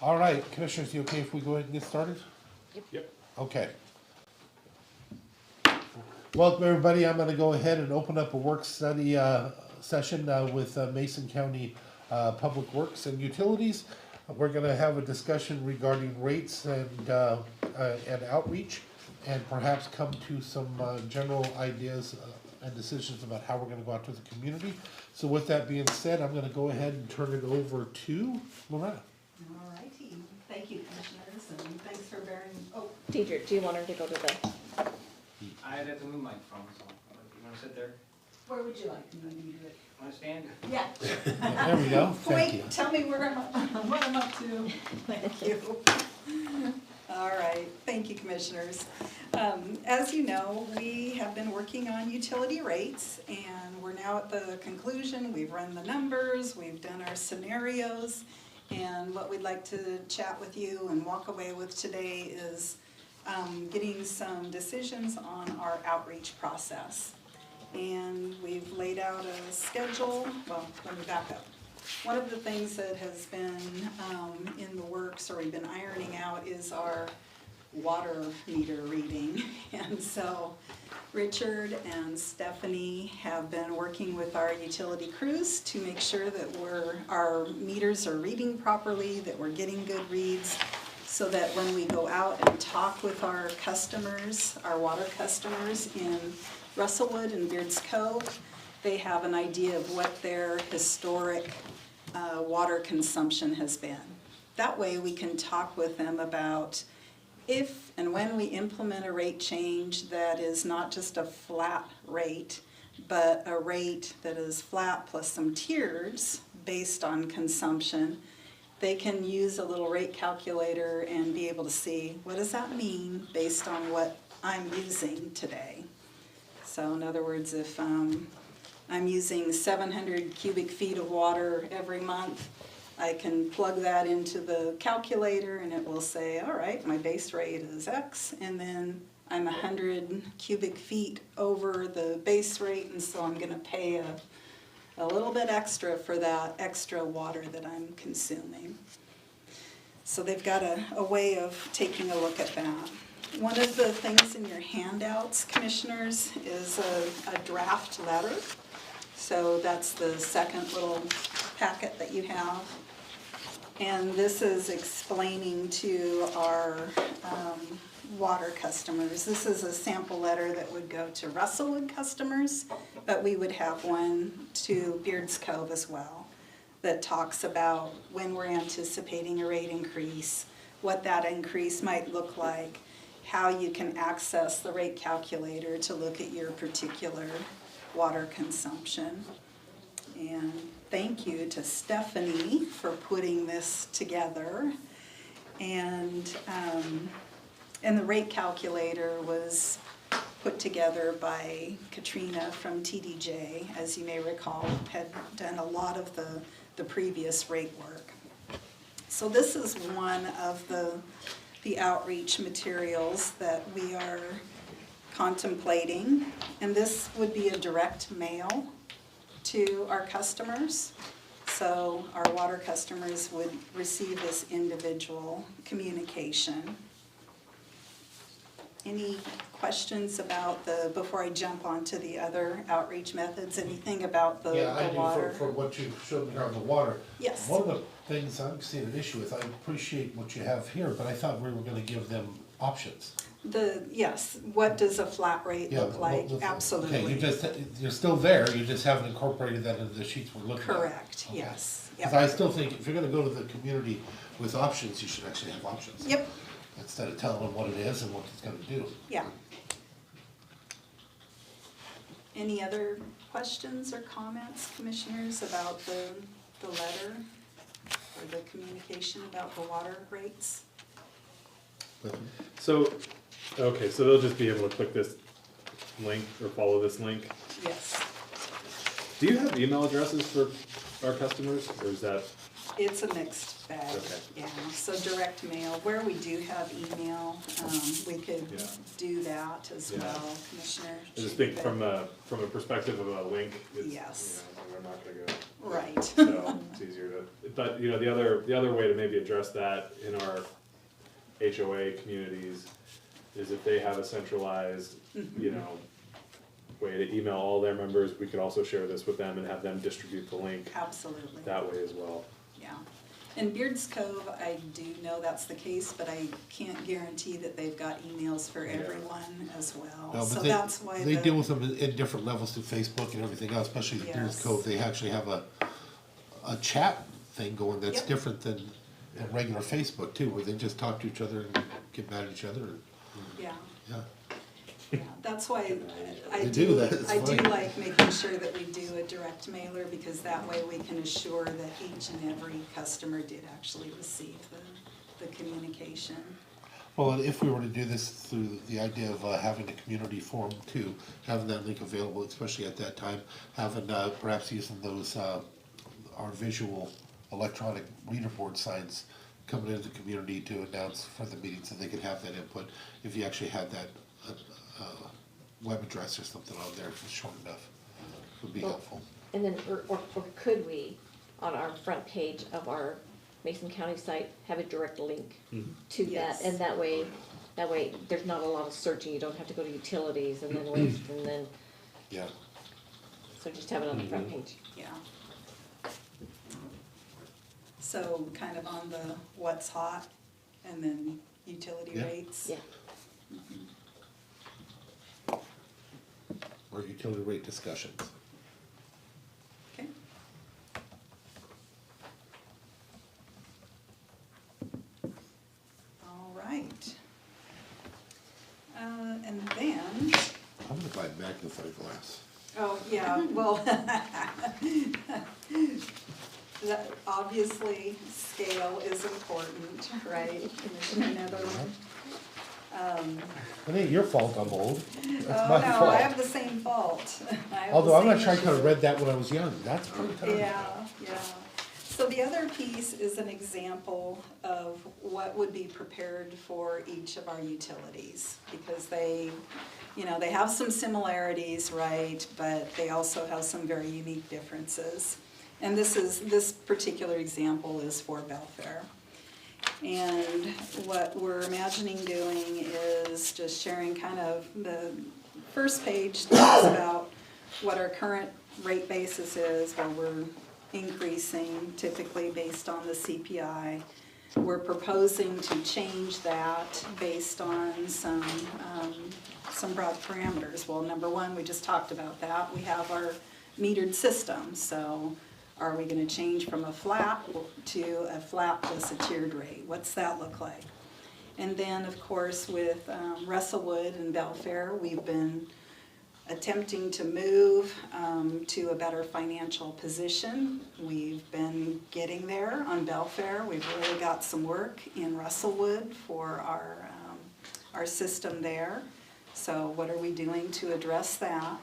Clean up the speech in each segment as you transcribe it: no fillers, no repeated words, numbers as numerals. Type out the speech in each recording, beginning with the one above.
All right, Commissioners, you okay if we go ahead and get started? Yep. Okay. Welcome, everybody. I'm gonna go ahead and open up a work study session with Mason County Public Works and Utilities. We're gonna have a discussion regarding rates and outreach, and perhaps come to some general ideas and decisions about how we're gonna go out to the community. So with that being said, I'm gonna go ahead and turn it over to Loretta. All righty, thank you, Commissioners, and thanks for bearing, Deidre, do you want her to go to the, I'd have to move my phone, so you wanna sit there? where would you like me to do it? Wanna stand? Yeah. There we go, thank you. Wait, tell me where what I'm up to. Thank you. All right, thank you, Commissioners. As you know, we have been working on utility rates, and we're now at the conclusion. We've run the numbers, we've done our scenarios, and what we'd like to chat with you and walk away with today is getting some decisions on our outreach process. And we've laid out a schedule. Well, let me back up. One of the things that has been in the works, or we've been ironing out, is our water meter reading. And so Richard and Stephanie have been working with our utility crews to make sure that our meters are reading properly, that we're getting good reads, so that when we go out and talk with our customers, our water customers in Russellwood and Beards Cove, they have an idea of what their historic water consumption has been. That way we can talk with them about if and when we implement a rate change that is not just a flat rate, but a rate that is flat plus some tiers based on consumption, they can use a little rate calculator and be able to see what does that mean based on what I'm using today. So in other words, if I'm using 700 cubic feet of water every month, I can plug that into the calculator and it will say, all right, my base rate is X, and then I'm 100 cubic feet over the base rate, and so I'm going to pay a little bit extra for that extra water that I'm consuming. So they've got a way of taking a look at that. One of the things in your handouts, Commissioners, is a draft letter. So that's the second little packet that you have. And this is explaining to our water customers. This is a sample letter that would go to Russellwood customers, but we would have one to Beards Cove as well, that talks about when we're anticipating a rate increase, what that increase might look like, how you can access the rate calculator to look at your particular water consumption. And thank you to Stephanie for putting this together. And the rate calculator was put together by Katrina from TDJ, as you may recall, had done a lot of the previous rate work. So this is one of the outreach materials that we are contemplating, and this would be a direct mail to our customers. So our water customers would receive this individual communication. Any questions about before I jump on to the other outreach methods, anything about the water? Yeah, I do, for what you showed me here on the water. Yes. One of the things I'm seeing an issue with, I appreciate what you have here, but I thought we were gonna give them options. Yes, what does a flat rate Yeah, look like? okay, Absolutely. you're still there, you just haven't incorporated that into the sheets we're looking at. Correct, Okay. yes. Because Yep. I still think if you're gonna go to the community with options, you should actually have options. Yep, Instead of telling them what it is and what it's gonna do. yeah. Any other questions or comments, Commissioners, about the letter or the communication about the water rates? So, okay, so they'll just be able to click this link or follow this link. Yes. Do you have email addresses for our customers, or is that It's a mixed bag, Okay. yeah, so direct mail, where we do have email, we could Yeah. do that as Yeah. well, Commissioner. I just think But- from a perspective of a link, it's, Yes. we're not gonna go. Right. So it's easier to, but, the other way to maybe address that in our HOA communities is if they have a centralized, way to email all their members, we could also share this with them and have them distribute the link Absolutely, that way as well. yeah. In Beards Cove, I do know that's the case, but I can't guarantee that they've got emails for Yeah. everyone as well. No, but So they, that's why they the- deal with them in different levels through Facebook and everything else, especially the Beards Yes. Cove. They actually have a chat thing going that's Yep. different than a regular Facebook too, where they just talk to each other and get mad at each other. And, Yeah. yeah. Yeah, that's why I They do do, that, it's I do funny. like making sure that we do a direct mailer, because that way we can assure that each and every customer did actually receive the communication. Well, and if we were to do this through the idea of having a community forum too, having that link available, especially at that time, having perhaps using those our visual electronic reader board signs coming into the community to announce for the meeting, so they could have that input. If you actually had that web address or something on there, if it's short enough, would be Well, helpful. And then, or could we, on our front page of our Mason County site, have a direct link to that? Yes. And that way, there's not a lot of searching, you don't have to go to utilities and then waste, and then, Yeah. so just have it on the front page. Yeah. So kind of on the what's hot and then utility Yeah. rates. Yeah, Or utility rate discussions. Okay. All right. And then, I'm gonna buy a magnifying glass. oh, yeah, well, that, obviously, scale is important, right, Commissioner Netherland? It ain't your fault I'm old. That's Oh, my no, fault. I have the same fault. I have the Although I'm not same sure I could have issue. read that when I was young. That's pretty tough. Yeah, yeah. So the other piece is an example of what would be prepared for each of our utilities, because they, they have some similarities, right, but they also have some very unique differences. And this particular example is for Belfair. And what we're imagining doing is just sharing kind of the first page talks about what our current rate basis is, where we're increasing typically based on the CPI. We're proposing to change that based on some broad parameters. Well, number one, we just talked about that. We have our metered system, so are we gonna change from a flat to a flat plus a tiered rate? What's that look like? And then, of course, with Russellwood and Belfair, we've been attempting to move to a better financial position. We've been getting there on Belfair. We've really got some work in Russellwood for our system there. So what are we doing to address that?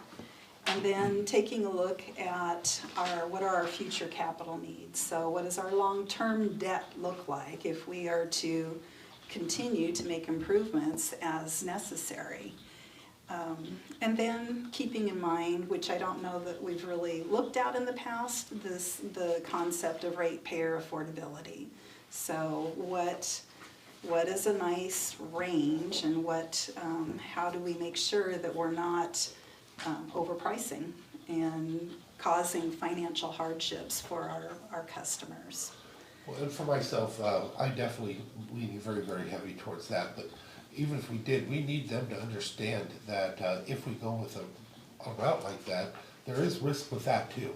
And then taking a look at what are our future capital needs? So what does our long-term debt look like if we are to continue to make improvements as necessary? And then keeping in mind, which I don't know that we've really looked at in the past, the concept of ratepayer affordability. So what is a nice range, and how do we make sure that we're not overpricing and causing financial hardships for our customers? Well, and for myself, I definitely leaning very, very heavy towards that, but even if we did, we need them to understand that if we go with a route like that, there is risk with that too.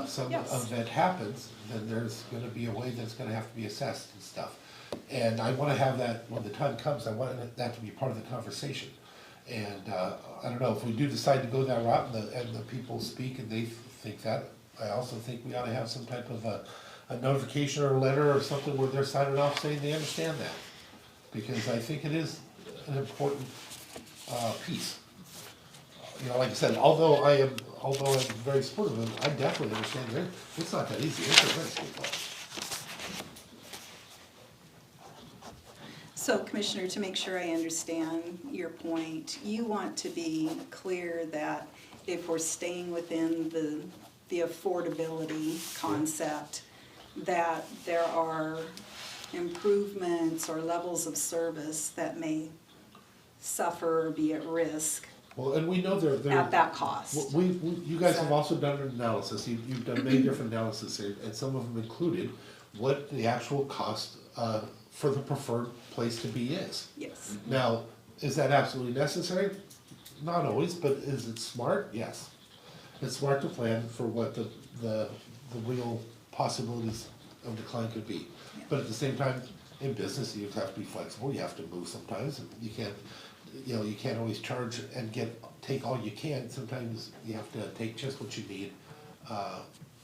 Some Yes. of that happens, then there's gonna be a way that's gonna have to be assessed and stuff. And I wanna have that, when the time comes, I want that to be part of the conversation. And I don't know, if we do decide to go that route and the people speak and they think that, I also think we ought to have some type of a notification or a letter or something where they're signing off saying they understand that. Because I think it is an important piece. Like I said, although I'm very supportive of it, I definitely understand it. It's not that easy, it's a very steep So Commissioner, to make sure I understand your point, you want to be clear that if we're staying within the affordability concept, that there are improvements or levels of service that may suffer or be at risk Well, and we know there. at that cost. You guys have also done an analysis, you've done many different analyses here, and some of them included what the actual cost, for the preferred place to be is. Yes, Now, is that absolutely necessary? Not always, but is it smart? Yes. It's smart to plan for what the real possibilities of decline could be. But at the same time, in business, you have to be flexible, you have to move sometimes, and you can't always charge and take all you can. Sometimes you have to take just what you need,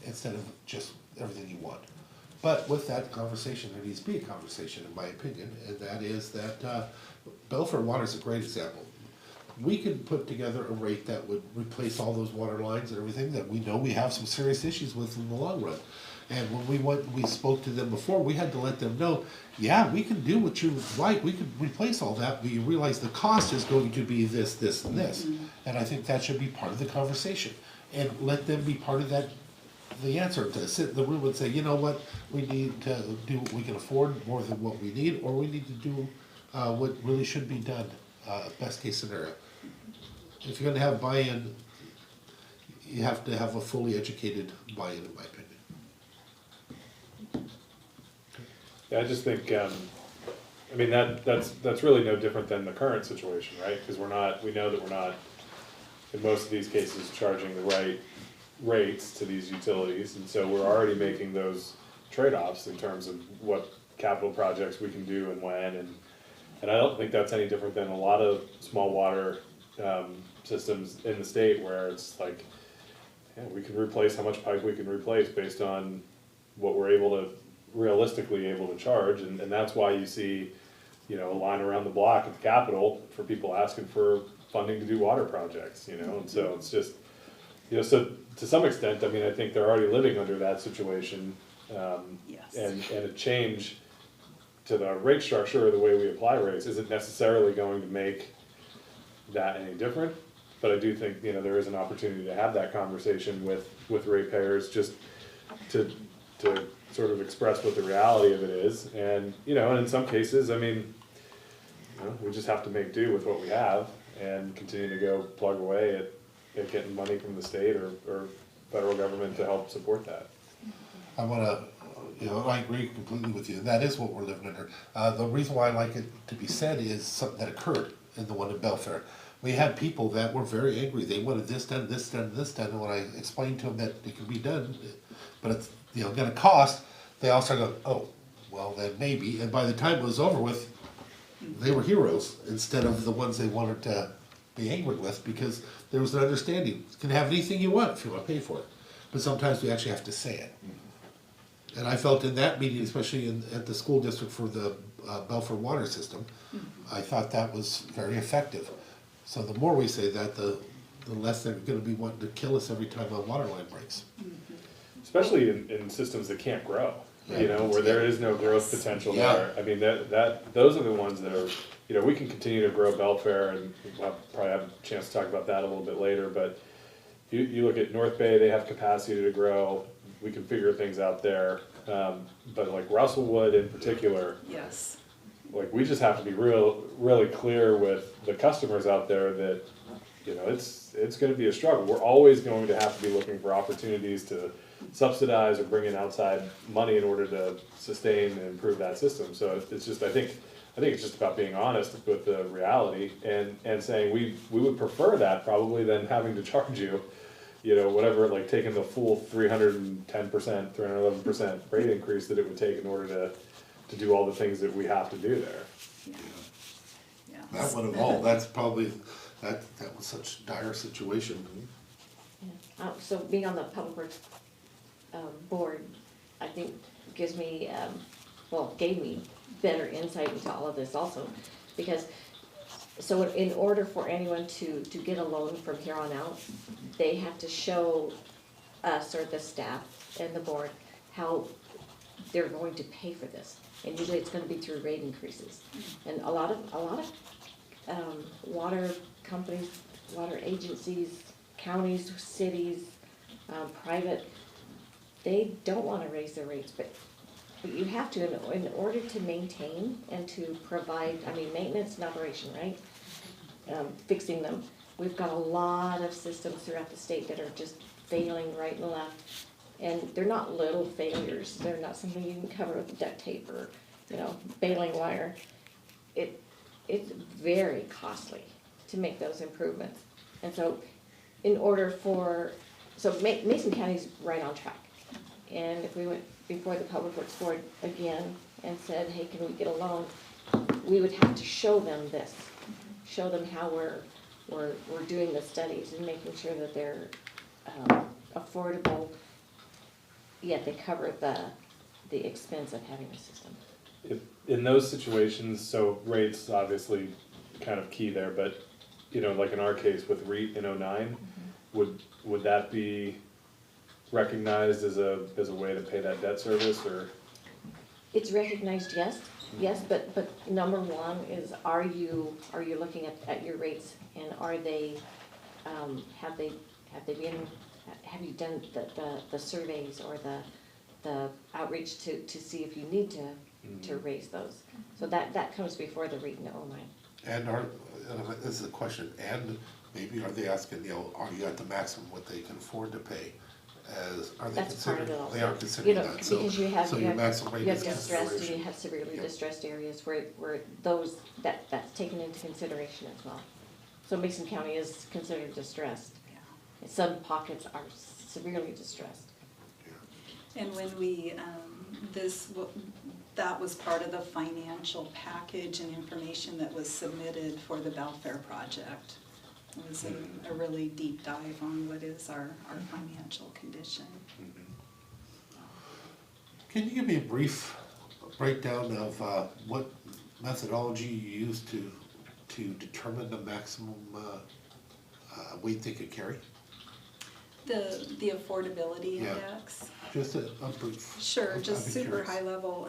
instead of just everything you want. But with that conversation, there needs to be a conversation, in my opinion, and that is that, Belfair Water is a great example. We could put together a rate that would replace all those water lines and everything that we know we have some serious issues with in the long run. And when we spoke to them before, we had to let them know, yeah, we can do what you like, we could replace all that, but you realize the cost is going to be this, this, and this. And I think that should be part of the conversation, and let them be part of that, the answer, to sit in the room and say, you know what, we need to do what we can afford more than what we need, or we need to do, what really should be done, best case scenario. If you're gonna have buy-in, you have to have a fully educated buy-in, in my opinion. Yeah, I just think, I mean, that's really no different than the current situation, right? Because we know that we're not, in most of these cases, charging the right rates to these utilities, and so we're already making those trade-offs in terms of what capital projects we can do and when, and I don't think that's any different than a lot of small water, systems in the state where it's like, yeah, we can replace how much pipe we can replace based on what we're realistically able to charge, and that's why you see, a line around the block at the Capitol for people asking for funding to do water projects, and so it's just, so to some extent, I mean, I think they're already living under that situation. Yes. And a change to the rate structure or the way we apply rates isn't necessarily going to make that any different. But I do think, there is an opportunity to have that conversation with ratepayers, just to sort of express what the reality of it is. And, and in some cases, I mean, we just have to make do with what we have and continue to go plug away at getting money from the state or federal government to help support that. I wanna, I agree completely with you, that is what we're living under. The reason why I like it to be said is something that occurred in the one in Belfair. We had people that were very angry, they wanted this done, this done, this done, and when I explained to them that it could be done, but it's, gonna cost, they all started going, oh, well, then maybe, and by the time it was over with, they were heroes, instead of the ones they wanted to be angry with, because there was an understanding, you can have anything you want if you wanna pay for it, but sometimes we actually have to say it. And I felt in that meeting, especially at the school district for the Belfair water system, I thought that was very effective. So the more we say that, the less they're gonna be wanting to kill us every time a water line breaks. Especially in systems that can't grow, where there is no growth potential there. I mean, those are the ones that are, we can continue to grow Belfair, and we'll probably have a chance to talk about that a little bit later, but you look at North Bay, they have capacity to grow, we can figure things out there, but like Russellwood in particular, yes, like, we just have to be really clear with the customers out there that, it's gonna be a struggle. We're always going to have to be looking for opportunities to subsidize or bring in outside money in order to sustain and improve that system. So it's just, I think it's just about being honest with the reality and saying we would prefer that probably than having to charge you, whatever, like taking the full 310%, 311% rate increase that it would take in order to do all the things that we have to do there. yeah. That would have all, that's probably, that was such a dire situation. So being on the Public Works board, I think gives me, gave me better insight into all of this also. Because, so in order for anyone to get a loan from here on out, they have to show us or the staff and the board how they're going to pay for this. And usually it's gonna be through rate increases. And a lot of, water companies, water agencies, counties, cities, private, they don't wanna raise their rates, but you have to, in order to maintain and to provide, I mean, maintenance and operation, right? Fixing them. We've got a lot of systems throughout the state that are just failing right and left. And they're not little failures, they're not something you can cover with duct tape or, baling wire. It's very costly to make those improvements. And so, in order for, Mason County's right on track. And if we went before the Public Works Board again and said, hey, can we get a loan? We would have to show them this, show them how we're doing the studies and making sure that they're affordable, yet they cover the expense of having a system. If, in those situations, so rates obviously kind of key there, but, like in our case with REIT in '09, would that be recognized as a way to pay that debt service, or? It's recognized, yes, but number one is, are you looking at your rates, and are they, have you done the surveys or the outreach to see if you need to raise those? So that comes before the REIT in '09. And this is a question, and maybe are they asking, are you at the maximum what they can afford to pay? Are they That's part of considering, it also. they are considering that, so, Because you have, so your maximum rate you have is distressed and you consideration. have severely Yep. distressed areas where that's taken into consideration as well. So Mason County is considered distressed. Yeah. Some pockets are severely distressed. And when we, that was part of the financial package and information that was submitted for the Belfair project. It was a really deep dive on what is our financial condition. Can you give me a brief breakdown of what methodology you use to determine the maximum weight they could carry? The affordability Yeah. index. Just a brief. Sure, I'd just be super curious. high level.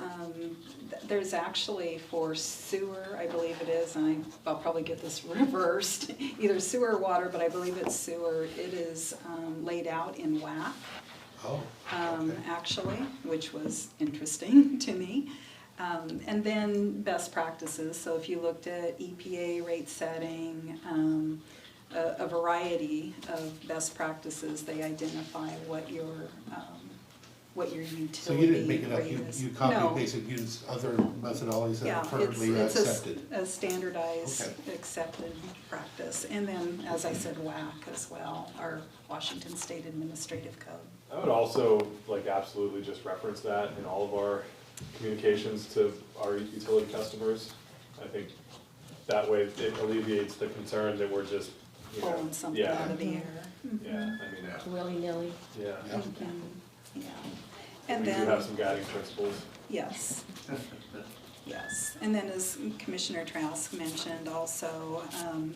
There's actually for sewer, I believe it is, and I'll probably get this reversed, either sewer or water, but I believe it's sewer. It is laid out in WAC, Oh, okay. actually, which was interesting to me. And then best practices, so if you looked at EPA rate setting, a variety of best practices, they identify what your utility So you didn't make it up, rate is. you copy No. and basically use other methodologies that Yeah, are currently it's accepted? a standardized, Okay. accepted practice. And then, as I said, WAC as well, our Washington State Administrative Code. I would also absolutely just reference that in all of our communications to our utility customers. I think that way it alleviates the concern that we're just, Pulling something yeah, out of the air. yeah, Willy-nilly. yeah. Yeah. Yeah. And We do then, have some guiding principles. yes. Yes, and then as Commissioner Trask mentioned also,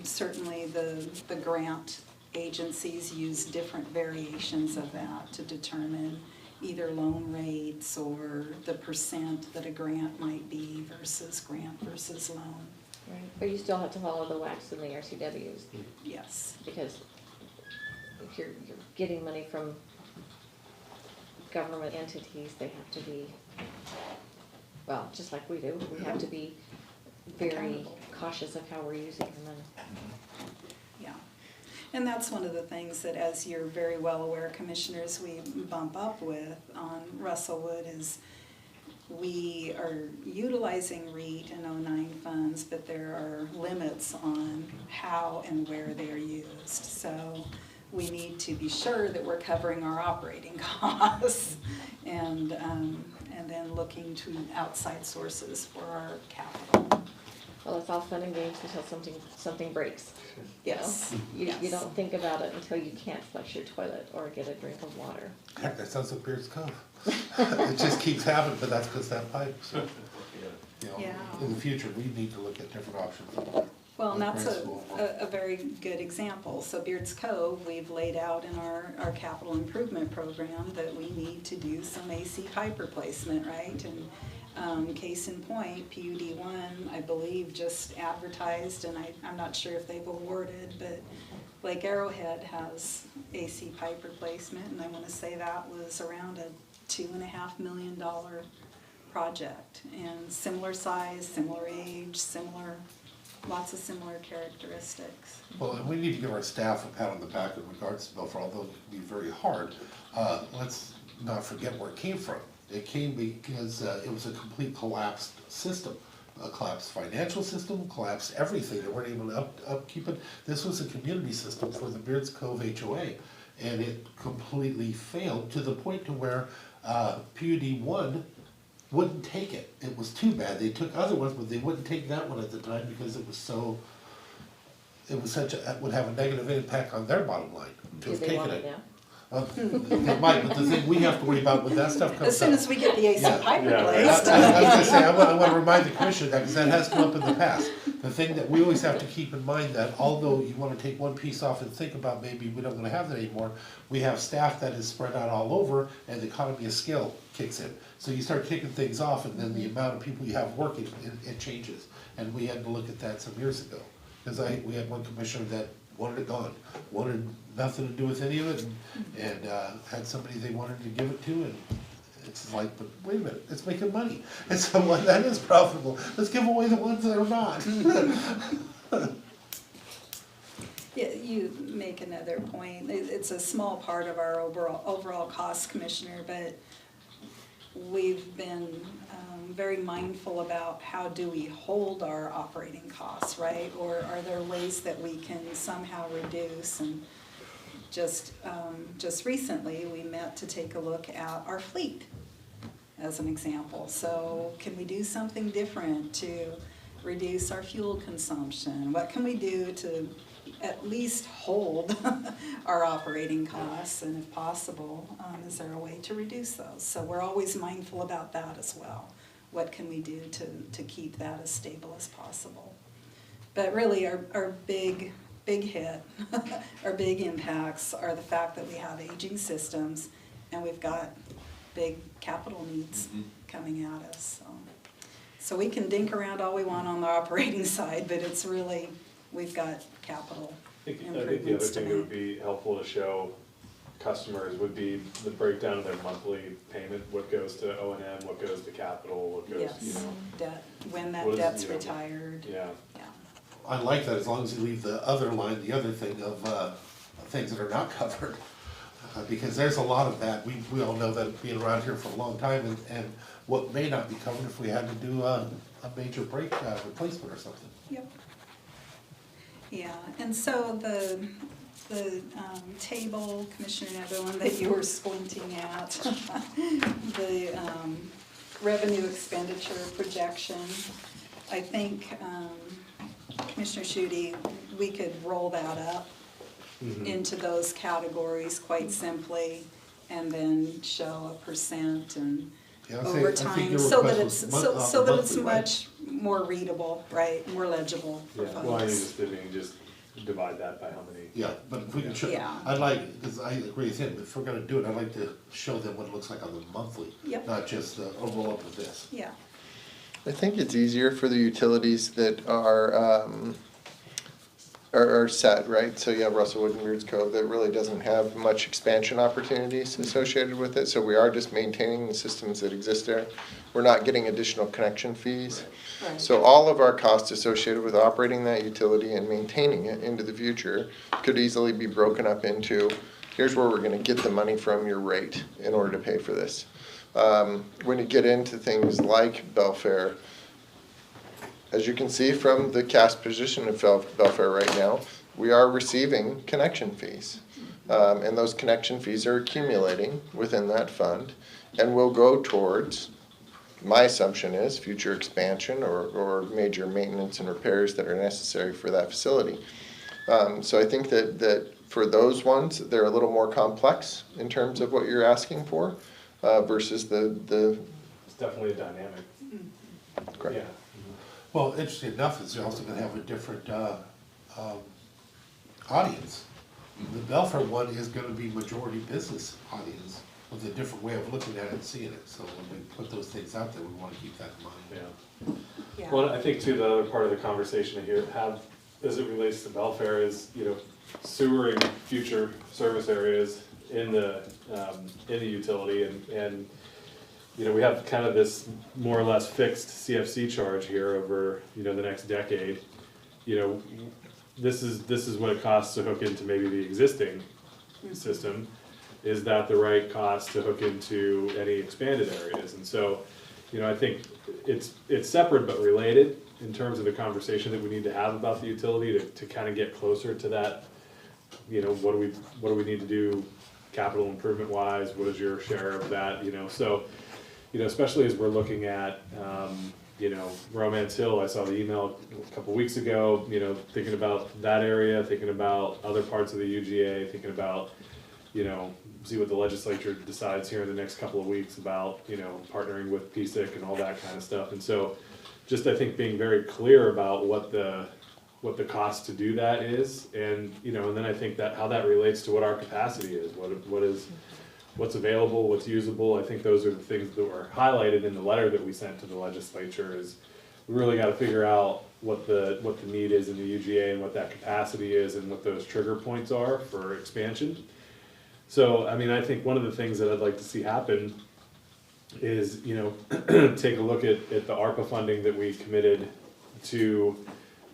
certainly the grant agencies use different variations of that to determine either loan rates or the percent that a grant might be versus grant versus loan. Right. But you still have to follow the WACs and the RCWs, Yes, because if you're getting money from government entities, they have to be, well, just like we do, we have to be very Accountable. cautious of how we're using the money. yeah. And that's one of the things that, as you're very well aware, Commissioners, we bump up with on Russellwood is we are utilizing REIT and '09 funds, but there are limits on how and where they are used. So we need to be sure that we're covering our operating costs and then looking to outside sources for our capital. Well, it's all fun and games until something breaks. you know? Yes, You yes. don't think about it until you can't flush your toilet or get a drink of water. Heck, that sounds like Beards Cove. It just keeps happening, but that's because that pipe, so, Yeah. in the future, we need to look at different options. Well, and that's Grants will work. a very good example. So Beards Cove, we've laid out in our capital improvement program that we need to do some AC pipe replacement, right? Case in point, PUD one, I believe, just advertised, and I'm not sure if they've awarded, but Lake Arrowhead has AC pipe replacement, and I wanna say that was around a $2.5 million project. And similar size, similar age, lots of similar characteristics. Well, and we need to give our staff a pat on the back in regards to Belfair, although it can be very hard. Let's not forget where it came from. It came because it was a complete collapsed system. A collapsed financial system, collapsed everything. They weren't able to upkeep it. This was a community system for the Beards Cove HOA, and it completely failed to the point to where PUD 1 wouldn't take it. It was too bad. They took other ones, but they wouldn't take that one at the time because it was such a, it would have a negative impact on their bottom line to Do have they taken want it. it now? They might, but the thing we have to worry about when that stuff comes up. As soon as we get the AC Yeah. pipe Yeah. I replaced. was gonna say, I wanna remind the commission of that, because that has come up in the past. The thing that we always have to keep in mind that although you wanna take one piece off and think about maybe we don't wanna have that anymore, we have staff that is spread out all over and the economy of scale kicks in. So you start taking things off and then the amount of people you have working, it changes. And we had to look at that some years ago, because we had one commissioner that wanted it gone, wanted nothing to do with any of it, and had somebody they wanted to give it to, and it's like, but wait a minute, it's making money. And so well, that is profitable. Let's give away the ones that are not. Yeah, you make another point. It's a small part of our overall cost, Commissioner, but we've been very mindful about how do we hold our operating costs, right? Or are there ways that we can somehow reduce? And just recently, we met to take a look at our fleet, as an example. So can we do something different to reduce our fuel consumption? What can we do to at least hold our operating costs, and if possible, is there a way to reduce those? So we're always mindful about that as well. What can we do to keep that as stable as possible? But really, our big hit, our big impacts are the fact that we have aging systems and we've got big capital needs coming at us. So we can dink around all we want on the operating side, but it's really, we've got capital I think the other improvements to thing that would make. be helpful to show customers would be the breakdown of their monthly payment, what goes to O and M, what goes to capital, what goes, you Yes, know. debt, when that What is, debt's you know, retired, Yeah, yeah. I like that, as long as you leave the other line, the other thing of things that are not covered. Because there's a lot of that. We all know that being around here for a long time, and what may not be covered if we had to do a major break replacement or something. Yep. Yeah, and so the table, Commissioner Netherland, that you were squinting at, the revenue expenditure projection, I think, Commissioner Schutte, we could roll that up into those categories quite simply, and then show a percent and Yeah, I over think time, your so that request it's, was so that it's monthly, right? much more readable, right, more legible for yeah, well, I think folks. just, I mean, just divide that by how many. Yeah, but if we can show, Yeah. I'd like, because I agree with him, if we're gonna do it, I'd like to show them what it looks like on the monthly. Yep. Not just a roll up of this. Yeah, I think it's easier for the utilities that are set, right? So you have Russellwood and Beards Cove that really doesn't have much expansion opportunities associated with it. So we are just maintaining the systems that exist there. We're not getting additional connection fees. right. So all of our costs associated with operating that utility and maintaining it into the future could easily be broken up into, here's where we're gonna get the money from your rate in order to pay for this. When you get into things like Belfair, as you can see from the cash position of Belfair right now, we are receiving connection fees. And those connection fees are accumulating within that fund and will go towards, my assumption is, future expansion or major maintenance and repairs that are necessary for that facility. So I think that for those ones, they're a little more complex in terms of what you're asking for versus the It's definitely a dynamic, correct. yeah. Well, interesting enough, is you're also gonna have a different audience. The Belfair one is gonna be majority business audience, with a different way of looking at it and seeing it. So when we put those things out there, we wanna keep that in mind. Yeah. Yeah. Well, I think too, the other part of the conversation here have, as it relates to Belfair is, you know, sewering future service areas in the utility and, you know, we have kind of this more or less fixed CFC charge here over, you know, the next decade. You know, this is what it costs to hook into maybe the existing system. Is that the right cost to hook into any expanded areas? And so, you know, I think it's separate but related in terms of the conversation that we need to have about the utility to kind of get closer to that. You know, what do we need to do capital improvement wise? What is your share of that? You know, so, you know, especially as we're looking at, you know, Romance Hill, I saw the email a couple weeks ago, you know, thinking about that area, thinking about other parts of the UGA, thinking about, you know, see what the legislature decides here in the next couple of weeks about, you know, partnering with PSIC and all that kind of stuff. And so just, I think, being very clear about what the cost to do that is, and, you know, and then I think that how that relates to what our capacity is, what's available, what's usable. I think those are the things that were highlighted in the letter that we sent to the legislature. Is we really got to figure out what the need is in the UGA and what that capacity is and what those trigger points are for expansion. So, I mean, I think one of the things that I'd like to see happen is, you know, take a look at the ARPA funding that we committed to,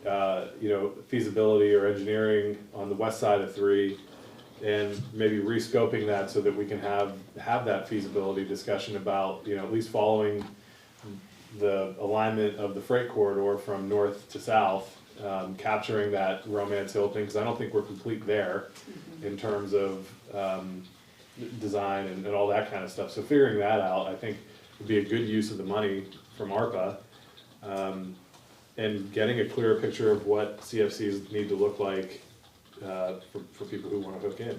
you know, feasibility or engineering on the west side of 3, and maybe rescoping that so that we can have that feasibility discussion about, you know, at least following the alignment of the freight corridor from north to south, capturing that Romance Hill thing, because I don't think we're complete there in terms of design and all that kind of stuff. So figuring that out, I think, would be a good use of the money from ARPA, and getting a clearer picture of what CFCs need to look like for people who want to hook in. You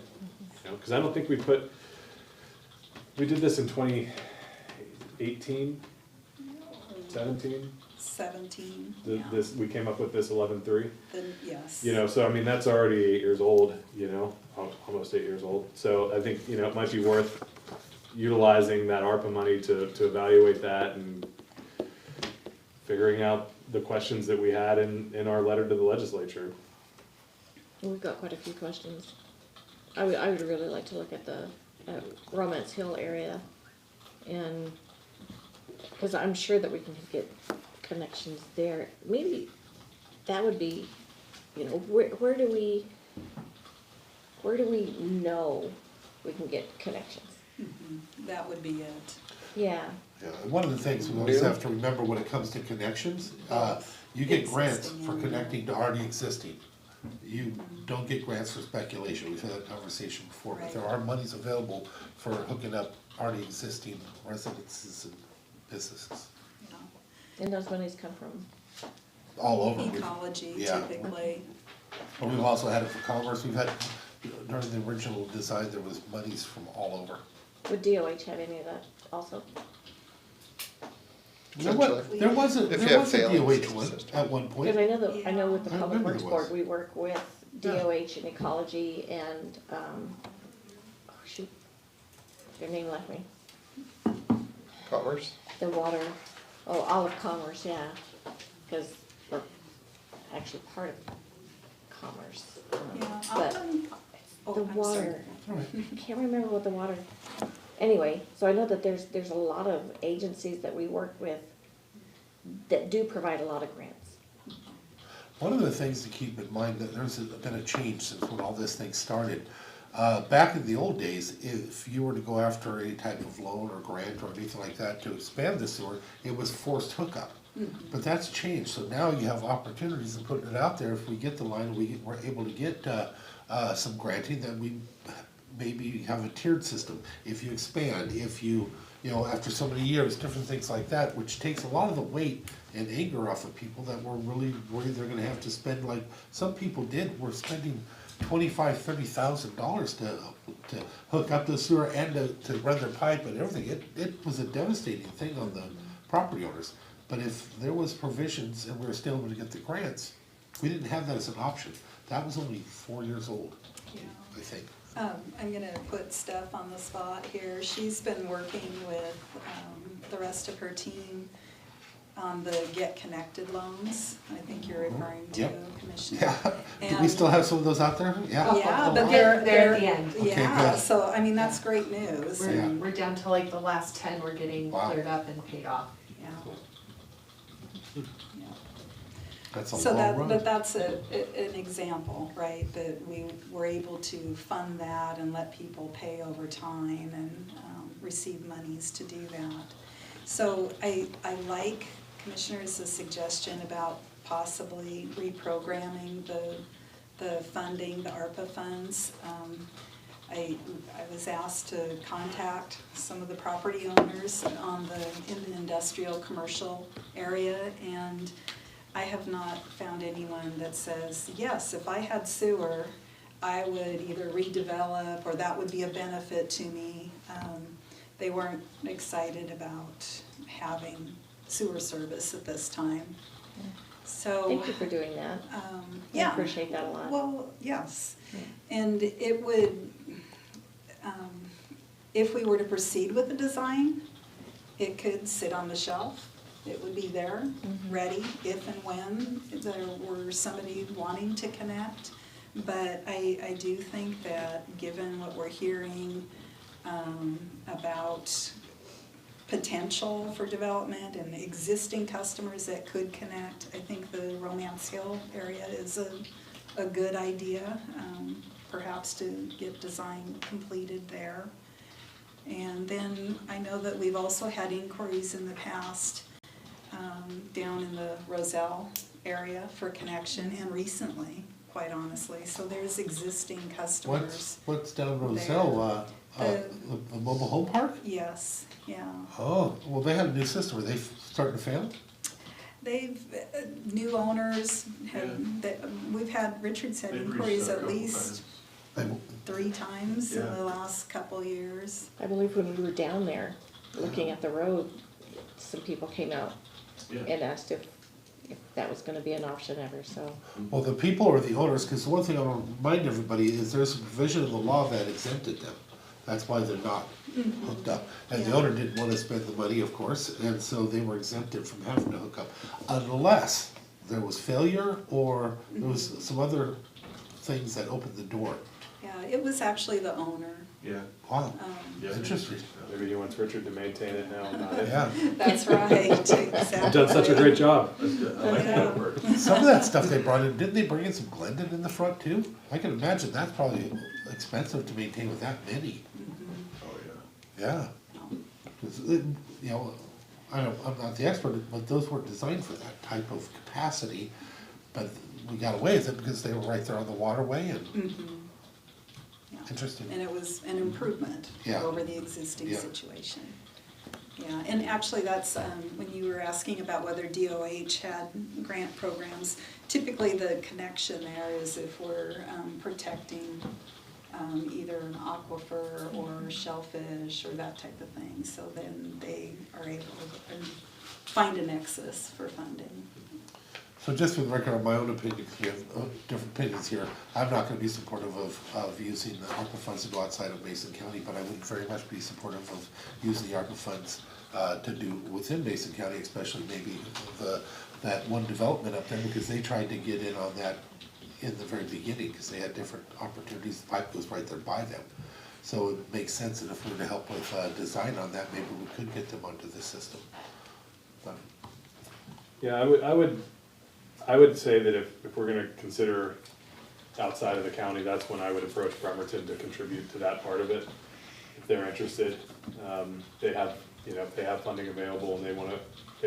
know, because I don't think we did this in 2018, 17. 17, This we came up with this 11.3. then yes. You know, so I mean that's already 8 years old. You know, almost 8 years old. So I think, you know, it might be worth utilizing that ARPA money to evaluate that and figuring out the questions that we had in our letter to the legislature. We've got quite a few questions. I would really like to look at the Romance Hill area, and because I'm sure that we can get connections there. Maybe that would be, you know, where do we know we can get connections? That would be it. Yeah. Yeah, and one of the things we always have to remember when it comes to connections, you get grants Existing for and- connecting to already existing. You don't get grants for speculation, we've had that conversation before, but there are monies available for hooking up already existing residences and businesses, You know, And those monies come from, all over. ecology Yeah. typically. But we've also had it for commerce, we've had, during the original design, there was monies from all over. would DOH have any of that also? There was a If you have DOH failings one system. at one point. Because I know with the I Public remember Works there Board, was. we work with DOH and ecology and, oh shoot, their name left me. Commerce? The water, Olive Commerce, yeah, because we're actually part of Commerce. Yeah, But oh, the I'm water, sorry. can't remember what the water, anyway, so I know that there's a lot of agencies that we work with that do provide a lot of grants. One of the things to keep in mind, that there's been a change since when all this thing started. Back in the old days, if you were to go after any type of loan or grant or anything like that to expand the sewer, it was forced hookup. But that's changed, so now you have opportunities of putting it out there. If we get the line, we're able to get some granting, then we maybe have a tiered system. If you expand, if you know, after so many years, different things like that, which takes a lot of the weight and anger off of people that were really worried they're gonna have to spend, like some people were spending $25,000-$30,000 to hook up the sewer and to run their pipe and everything. It was a devastating thing on the property owners. But if there was provisions and we were still able to get the grants, we didn't have that as an option. That was only 4 years old, Yeah. I think. I'm gonna put Steph on the spot here. She's been working with, the rest of her team on the Get Connected loans. I think you're referring to, Yep. Commissioner. Yeah, do we And- still have some of those out there? Yeah. Yeah, Oh, but wow. They're at the end. Okay, Yeah, good. so, I mean, that's great news. We're, Yeah. we're down to like the last 10 we're getting Wow. cleared up and paid off. Yeah. Yeah. That's a So long that, run. but that's an example, right, that we were able to fund that and let people pay over time and receive monies to do that. So I like, Commissioners, the suggestion about possibly reprogramming the funding, the ARPA funds. I was asked to contact some of the property owners in the industrial commercial area, and I have not found anyone that says, yes, if I had sewer, I would either redevelop or that would be a benefit to me. They weren't excited about having sewer service at this time. So, Thank you for doing that. I yeah. appreciate that a lot. Well, yes, and it would, if we were to proceed with the design, it could sit on the shelf. It would be there, ready, if and when there were somebody wanting to connect. But I do think that given what we're hearing about potential for development and existing customers that could connect, I think the Romance Hill area is a good idea, perhaps to get design completed there. And then I know that we've also had inquiries in the past down in the Roselle area for connection, and recently, quite honestly. So there's existing customers. What's down Roselle, the mobile home park? Yes, yeah. Oh, well, they have a new system, are they starting to fail? They've, new owners, we've had, Richard's had They've reached inquiries out a at couple least They- 3 times in Yeah. the last couple years. I believe when we were down there, looking at the road, some people came out Yeah. and asked if that was gonna be an option ever, so. Well, the people or the owners, because the one thing I want to remind everybody is there's a provision in the law that exempted them. That's why they're not hooked up. And the Yeah. owner didn't want to spend the money, of course, and so they were exempted from having to hook up. Unless there was failure or there was some other things that opened the door. Yeah, it was actually the owner. Yeah. Wow, Yeah. interesting. Maybe he wants Richard to maintain it now, not it. Yeah, That's right, exactly. You've done such a great job. That's good. I like that word. some of that stuff they brought in, didn't they bring in some Glendon in the front too? I can imagine that's probably expensive to maintain with that many. Oh, yeah. Yeah. 'Cause you know, I'm not the expert, but those weren't designed for that type of capacity. But we got away with it because they were right there on the waterway and, Yeah. interesting. And it was an improvement Yeah. over the existing Yeah. situation. Yeah, and actually that's, when you were asking about whether DOH had grant programs, typically the connection there is if we're protecting either an aquifer or shellfish or that type of thing. So then they are able to find a nexus for funding. So just for the record, on my own opinion, here, different opinions here, I'm not gonna be supportive of using the ARPA funds to go outside of Mason County, but I would very much be supportive of using the ARPA funds to do within Mason County, especially maybe that one development up there, because they tried to get in on that in the very beginning, because they had different opportunities, the pipe goes right there by them. So it makes sense that if we were to help with design on that, maybe we could get them onto the system. But Yeah, I would say that if we're gonna consider outside of the county, that's when I would approach Bremerton to contribute to that part of it. If they're interested, they have, if they have funding available and they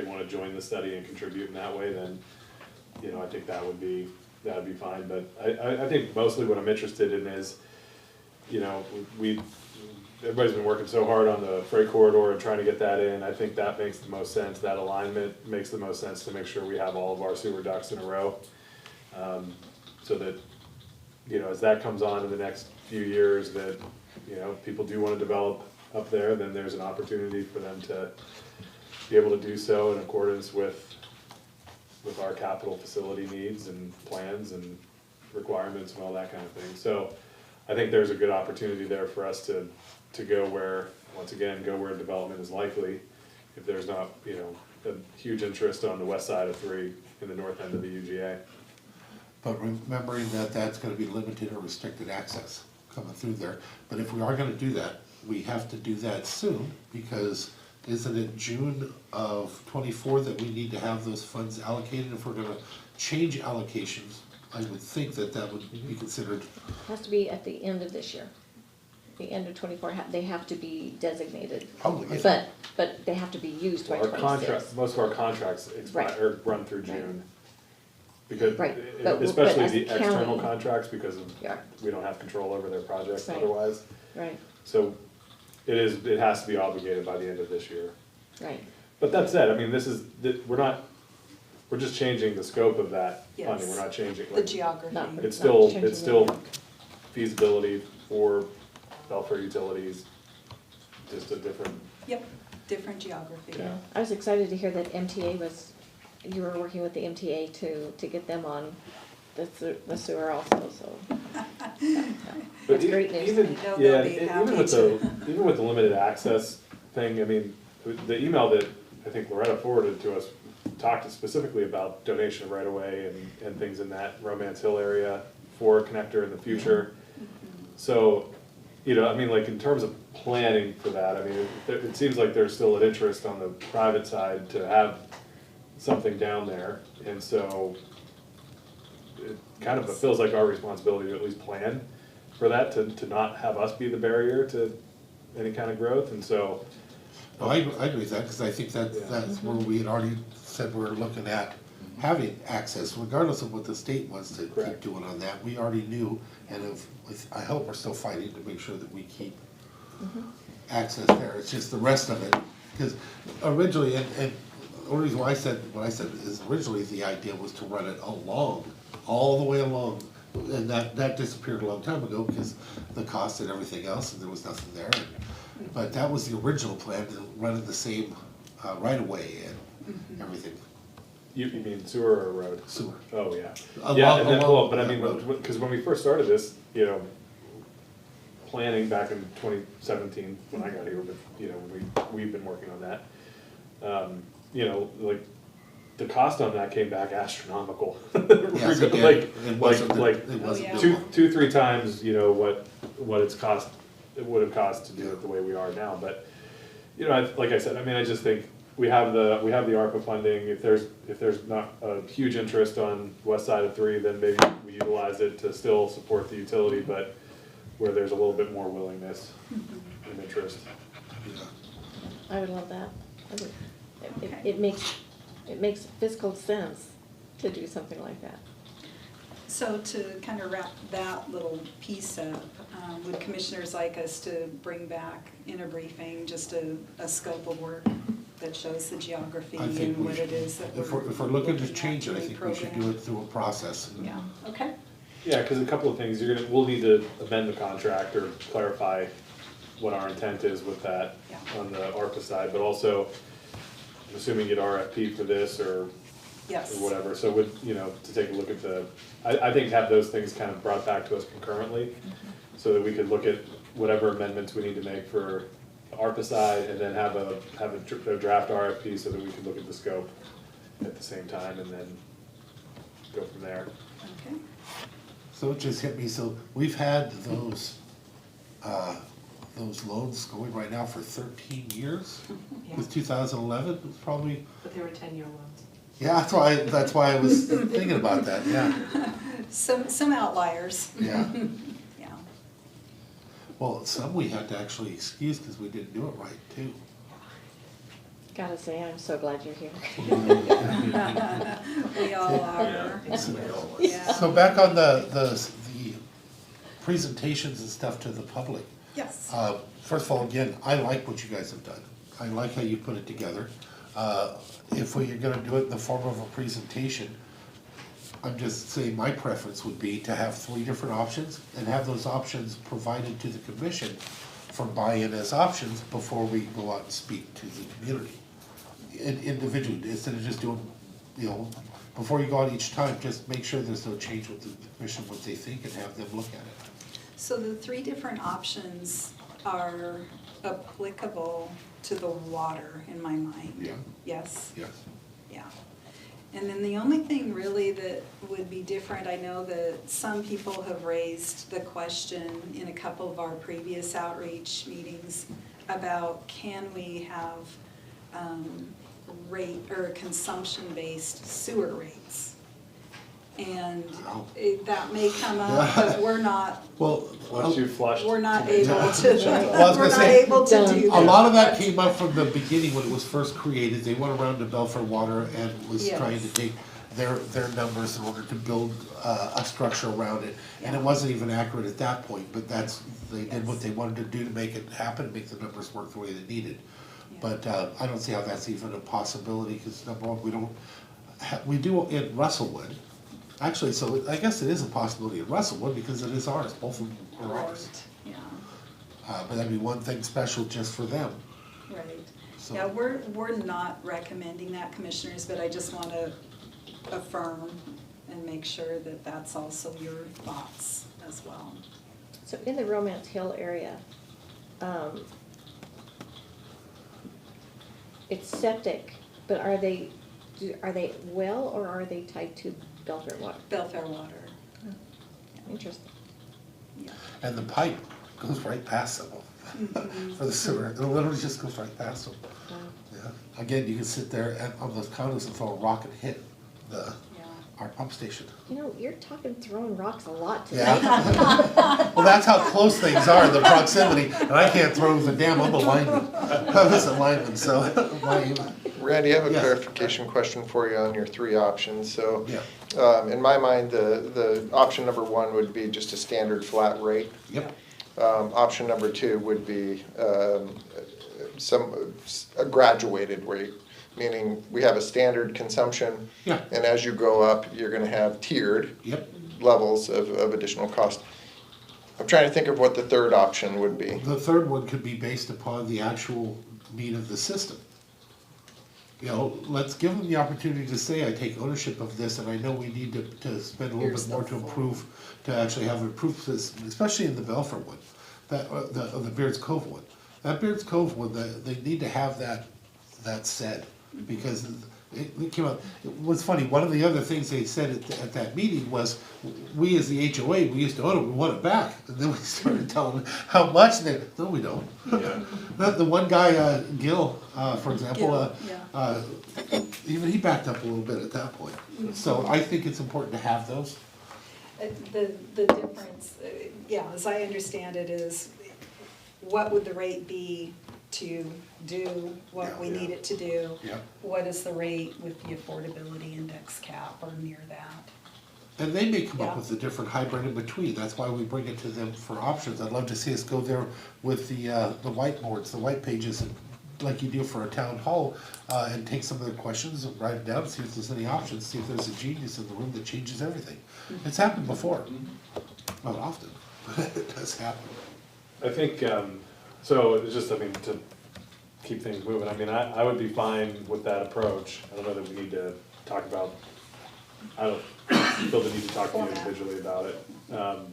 wanna join the study and contribute in that way, then, I think that'd be fine. But I think mostly what I'm interested in is, everybody's been working so hard on the freight corridor and trying to get that in. I think that makes the most sense. That alignment makes the most sense to make sure we have all of our sewer ducks in a row. So that, as that comes on in the next few years, that, if people do wanna develop up there, then there's an opportunity for them to be able to do so in accordance with our capital facility needs and plans and requirements and all that kind of thing. So I think there's a good opportunity there for us to go where, once again, go where development is likely. If there's not, you know, a huge interest on the west side of 3 in the north end of the UGA. But remembering that that's gonna be limited or restricted access coming through there. But if we are gonna do that, we have to do that soon, because isn't it June of 24 that we need to have those funds allocated? If we're gonna change allocations, I would think that that would be considered, Has to be at the end of this year. The end of 24, they have to be designated. probably. But they have to be used by Well, our contract, 26. most of our contracts expire, Right. or run through June. Because, Right, but especially as a the external county- contracts, because of, Yeah. we don't have control over their projects Right. otherwise. Right, So it has to be obligated by the end of this year. right. But that said, I mean, we're just changing the scope of that funding, Yes. we're not changing, The like, geography. No. it's Changing still the- feasibility for Belfair Utilities, just a different, Yep, different geography. Yeah. I was excited to hear that MTA was, you were working with the MTA to get them on the sewer also, so. but That's great news. even, I know yeah, they'll be even with happy even with the limited access thing, I mean, the email that I think Loretta forwarded to us talked specifically about donation right away and things in that Romance Hill area for connector in the future. So, you know, I mean, like in terms of planning for that, I mean, it seems like there's still an interest on the private side to have something down there. And so it kind of feels like our responsibility to at least plan for that, to not have us be the barrier to any kind of growth. And so, Well, I agree with that, because I think Yeah. that's where we had already said we're looking at having access, regardless of what the state wants to keep Correct. doing on that. We already knew, and I hope we're still fighting to make sure that we keep access there. It's just the rest of it, because originally, and the only reason why what I said is originally the idea was to run it along, all the way along. And that disappeared a long time ago because the cost and everything else, and there was nothing there. But that was the original plan, to run it the same right of way and everything, you mean sewer or road? sewer. Oh, yeah. Along- Yeah, and then, well, along but I that mean, road. because when we first started this, you know, planning back in 2017, when I got here, but, you know, we've been working on that. You know, like, the cost on that came back astronomical. Yes, it did. Like, It wasn't like, it wasn't Oh, yeah. doable. two, 3 times, you know, what it would have cost to do it the way we are now, but, you know, like I said, I mean, I just think we have the ARPA funding. If there's not a huge interest on west side of 3, then maybe we utilize it to still support the utility, but where there's a little bit more willingness and interest. Yeah. I would love that. I would- Okay. It makes fiscal sense to do something like that. So to kind of wrap that little piece up, would commissioners like us to bring back in a briefing just a scope of work that shows the geography I think and we what should, it is that if we're we're looking to at change it, I doing think we should program? do it through a process. Yeah, okay, Yeah, because a couple of things, we'll need to amend the contract or clarify what our intent is with that Yeah. on the ARPA side, but also, I'm assuming you'd RFP for this or yes. whatever, so would, you know, to take a look at I think have those things kind of brought back to us concurrently, so that we could look at whatever amendments we need to make for the ARPA side, and then have a draft RFP so that we can look at the scope at the same time, and then go from there. Okay, So it just hit me, so we've had those loans going right now for 13 years? Yeah. With 2011, it's probably, But they were 10-year loans. yeah, that's why I was thinking about that, yeah, some outliers, yeah. yeah. Well, some we had to actually excuse because we didn't do it right, too. Gotta say, I'm so glad you're here. We all are, yeah. So back on the presentations and stuff to the public. Yes, First of all, again, I like what you guys have done. I like how you put it together. If we're gonna do it in the form of a presentation, I'm just saying my preference would be to have 3 different options and have those options provided to the commission for buy-in as options before we go out and speak to the community. Individually, instead of just doing, you know, before you go out each time, just make sure there's no change with the commission, what they think, and have them look at it. So the three different options are applicable to the water in my mind. Yeah. Yes? Yes. Yeah. And then the only thing really that would be different, I know that some people have raised the question in a couple of our previous outreach meetings about can we have rate or consumption-based sewer rates? And that may come up, but we're not, Well, Once you flush. we're not too many able times. to, Well, I was we're gonna not say, able to do that. a lot of that came up from the beginning when it was first created. They went around to Belfair Water and was trying to Yes. take their numbers in order to build a structure around it. And it Yeah. wasn't even accurate at that point, but they did what Yes. they wanted to do to make it happen, make the numbers work the way they needed. Yeah. But I don't see how that's even a possibility, because number one, we don't, we do in Russellwood. Actually, so I guess it is a possibility in Russellwood, because it is ours, both of them are ours. Right, yeah. But that'd be one thing special just for them. Right. So- Yeah, we're not recommending that, commissioners, but I just want to affirm and make sure that that's also your thoughts as well. So in the Romance Hill area, it's septic, but are they well or are they tied to Belfair water? Belfair Water, Interesting. yeah. And the pipe goes right past them for the sewer. It literally just goes right past them. Wow. Yeah. Again, you can sit there on those condos and throw a rock and hit Yeah. our pump station. You know, you're talking throwing rocks a lot today. Yeah. Well, that's how close things are, the proximity. And I can't throw the damn, I'm a lineman. I'm just a lineman, so. Randy, I have a Yes. clarification question for you on your three options. So, Yeah. in my mind, the option number one would be just a standard flat rate. Yep. Option number two would be a graduated rate, meaning we have a standard consumption. Yeah. And as you go up, you're gonna have tiered Yep. levels of additional cost. I'm trying to think of what the third option would be. The third one could be based upon the actual need of the system. You know, let's give them the opportunity to say, I take ownership of this, and I know we need to spend a little Here's bit more the to full- improve, to actually have an improved system, especially in the Belfair one, that, the Beards Cove one. That Beards Cove one, they need to have that said, because it came out, it was funny, one of the other things they said at that meeting was, we as the HOA, we used to own it, we want it back. And then we started telling them how much, and they, no, we don't. Yeah. The one guy, Gil, for example, Gil, yeah. even he backed up a little bit at that point. So I think it's important to have those. The difference, yeah, as I understand it, is what would the rate be to do what we Yeah. need it to do? Yeah. What is the rate with the affordability index cap or near that? And they may come Yeah. up with a different hybrid in between, that's why we bring it to them for options. I'd love to see us go there with the whiteboards, the white pages, like you do for a town hall, and take some of the questions and write it down, see if there's any options, see if there's a genius in the room that changes everything. It's happened before, not often, but it does happen. I think, so it's just, I mean, to keep things moving, I mean, I would be fine with that approach. I don't know that we need to talk about, I don't feel the need to talk to you Format. individually about it.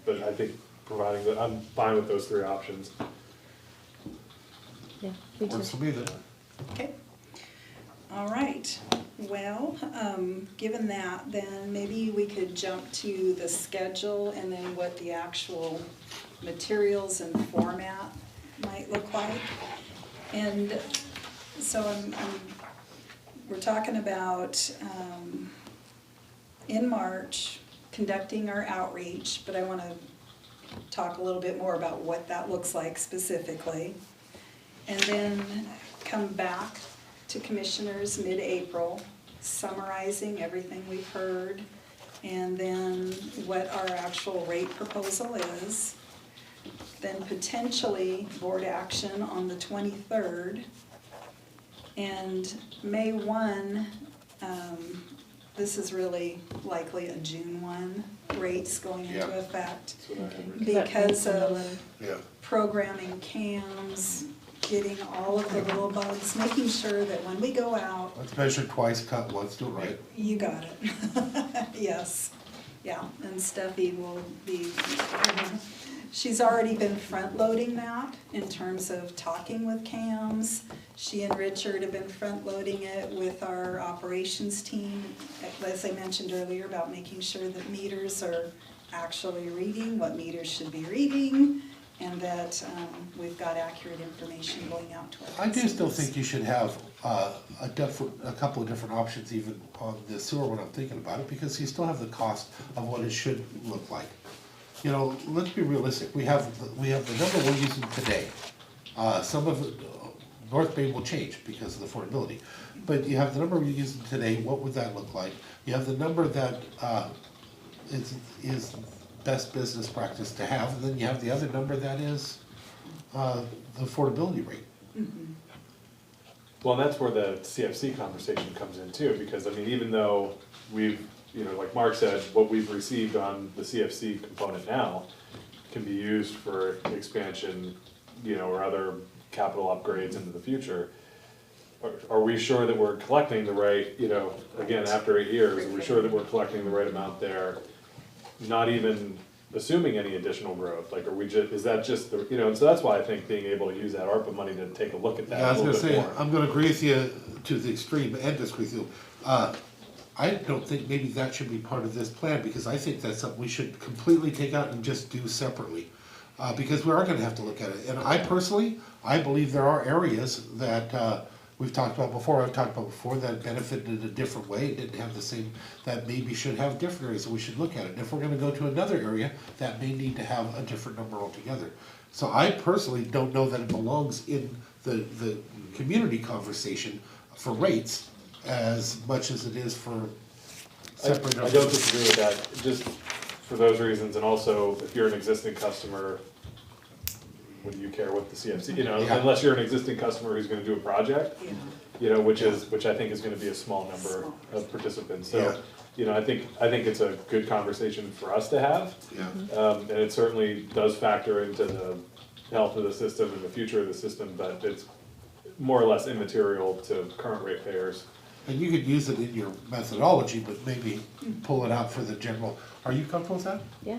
But I think providing that, I'm fine with those three options. Yeah, me too. Works for me then. Okay. All right. Well, given that, then maybe we could jump to the schedule and then what the actual materials and format might look like. And so we're talking about, in March, conducting our outreach, but I want to talk a little bit more about what that looks like specifically. And then come back to commissioners mid-April, summarizing everything we've heard, and then what our actual rate proposal is. Then potentially board action on the 23rd. And May 1, this is really likely a June 1, rates going into Yeah. effect. That's what I had written. Because of Yeah. programming cams, getting all of the little bugs, making sure that when we go out, Let's measure twice, cut once, do it right. you got it. Yes, yeah, and Steffi will be She's already been front-loading that in terms of talking with CAMS. She and Richard have been front-loading it with our operations team, as I mentioned earlier, about making sure that meters are actually reading what meters should be reading, and that we've got accurate information going out to our I do still customers. think you should have a couple of different options even on the sewer when I'm thinking about it, because you still have the cost of what it should look like. You know, let's be realistic, we have the number we're using today. Some of it, North Bay will change because of the affordability, but you have the number we're using today, what would that look like? You have the number that is best business practice to have, and then you have the other number that is the affordability rate. Well, and that's where the CFC conversation comes in too, because I mean, even though we've, you know, like Mark said, what we've received on the CFC component now can be used for expansion, you know, or other capital upgrades into the future. Are we sure that we're collecting the right, you know, again, after 8 years, are we sure that we're collecting the right amount there? Not even assuming any additional growth, like, are we just, is that just the, you know, and so that's why I think being able to use that ARPA money to take a look at Yeah, I that a was little gonna bit say, more. I'm gonna agree with you to the extreme and disagree with you. I don't think maybe that should be part of this plan, because I think that's something we should completely take out and just do separately. Because we are gonna have to look at it, and I personally, I believe there are areas that, we've talked about before, I've talked about before, that benefited in a different way, didn't have the same, that maybe should have different areas, so we should look at it. And if we're gonna go to another area, that may need to have a different number altogether. So I personally don't know that it belongs in the community conversation for rates as much as it is for separate. I don't disagree with that, just for those reasons, and also, if you're an existing customer, what do you care what the CFC, you know, Yeah. unless you're an existing customer who's gonna do a project, Yeah. you know, which I think is gonna be a small number of participants, Yeah. so, you know, I think it's a good conversation for us to have. Yeah, And it certainly does factor into the health of the system and the future of the system, but it's more or less immaterial to current ratepayers. and you could use it in your methodology, but maybe pull it out for the general. Are you comfortable with that? Yeah,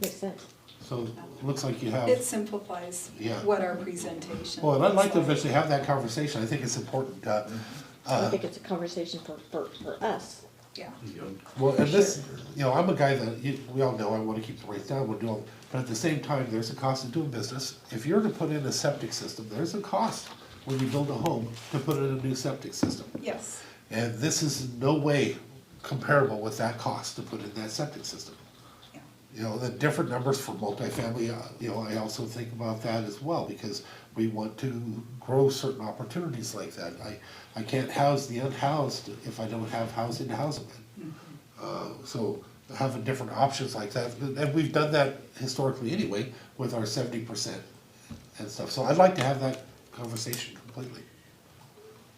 makes sense. So, it looks like you have. It simplifies Yeah. what our presentation. Well, and I'd like to looks eventually have that conversation, I think it's important, I think it's a conversation for us. Yeah, well, and this, you know, I'm a guy that, we all know I wanna keep the rates down, we're doing, but at the same time, there's a cost of doing business. If you're to put in a septic system, there's a cost when you build a home to put in a new septic system. yes, And this is in no way comparable with that cost to put in that septic system. yeah. You know, the different numbers for multifamily, you know, I also think about that as well, because we want to grow certain opportunities like that. I can't house the unhoused if I don't have housing to house them in. So having different options like that, and we've done that historically anyway with our 70% and stuff. So I'd like to have that conversation completely.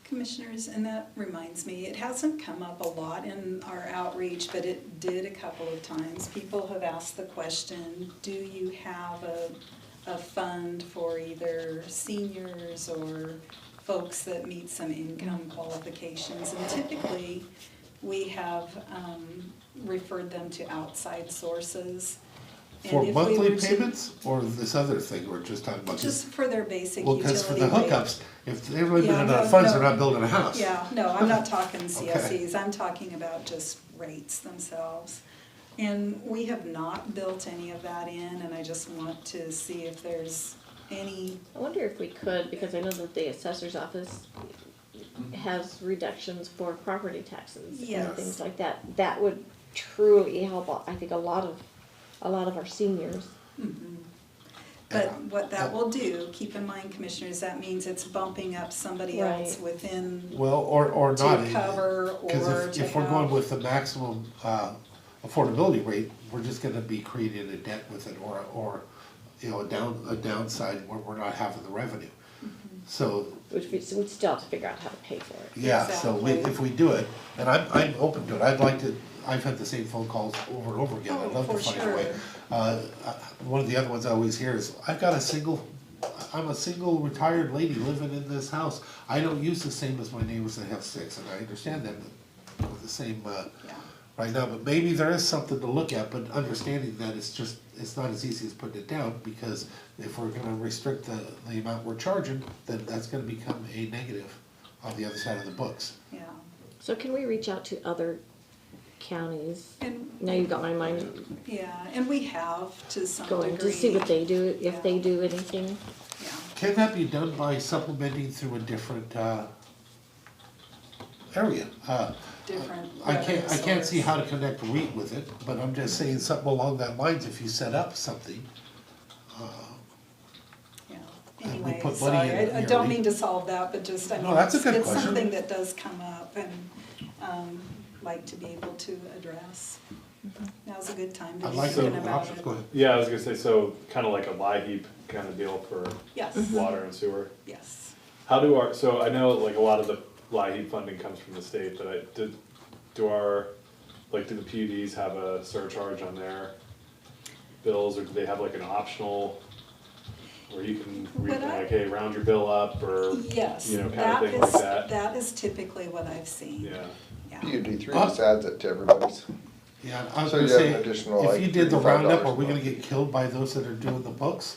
Commissioners, and that reminds me, it hasn't come up a lot in our outreach, but it did a couple of times. People have asked the question, do you have a fund for either seniors or folks that meet some income qualifications? And typically, we have referred them to outside sources. And For if we monthly were to- payments, or this other thing we're just talking about? Just for their basic Well, utility because for the rate. hookups, if they're living Yeah, in no, our funds, they're no. not building a house. Yeah, no, I'm not talking CSEs, I'm talking about just rates themselves. And we have not built any of that in, and I just want to see if there's any, I wonder if we could, because I know that the assessor's office has reductions for property taxes Yes. and things like that. That would truly help, I think, a lot of our seniors. but what that will do, keep in mind, commissioners, that means it's bumping up somebody else Right. within, Well, or not. to cover or Because to if we're going have. with the maximum affordability rate, we're just gonna be creating a debt with it, or, you know, a downside where we're not having the revenue. So, Which we'd still have to figure out how to pay for it. yeah, so Exactly. if we do it, and I'm open to it, I'd like to, I've had the same phone calls over and over again, I'd Oh, love to for find a way. sure. One of the other ones I always hear is, I'm a single retired lady living in this house. I don't use the same as my neighbors that have 6, and I understand that with the same, Yeah. right now, but maybe there is something to look at, but understanding that it's not as easy as putting it down, because if we're gonna restrict the amount we're charging, then that's gonna become a negative on the other side of the books. Yeah. So can we reach out to other counties? And, Now you've got my mind yeah, and we have to some degree. going to see what they do, if they Yeah. do anything. Yeah. Can that be done by supplementing through a different, area? Different I can't revenue see source. how to connect REIT with it, but I'm just saying something along that lines, if you set up something. Yeah. And we Anyway, put sorry, money in I here, don't right? mean to solve that, but just, I No, mean, that's a it's good it's question. something that does come up and, like to be able to address. Now's a good time to I'd be like thinking to, about options, it. go ahead. Yeah, I was gonna say, so kinda like a LIHEAP kind of deal for Yes, water and sewer. yes. How do our, so I know like a lot of the LIHEAP funding comes from the state, but do the PUDs have a surcharge on their bills, or do they have like an optional, where you can, What I- like, hey, round your bill up, or, Yes, you know, kind of that thing like is, that? that is typically what I've seen. Yeah, Yeah. PUD3 just adds it to everybody's. Yeah, I was So gonna you have say, an additional, if you like, did the $35 roundup, a are we gonna month. get killed by those that are doing the books?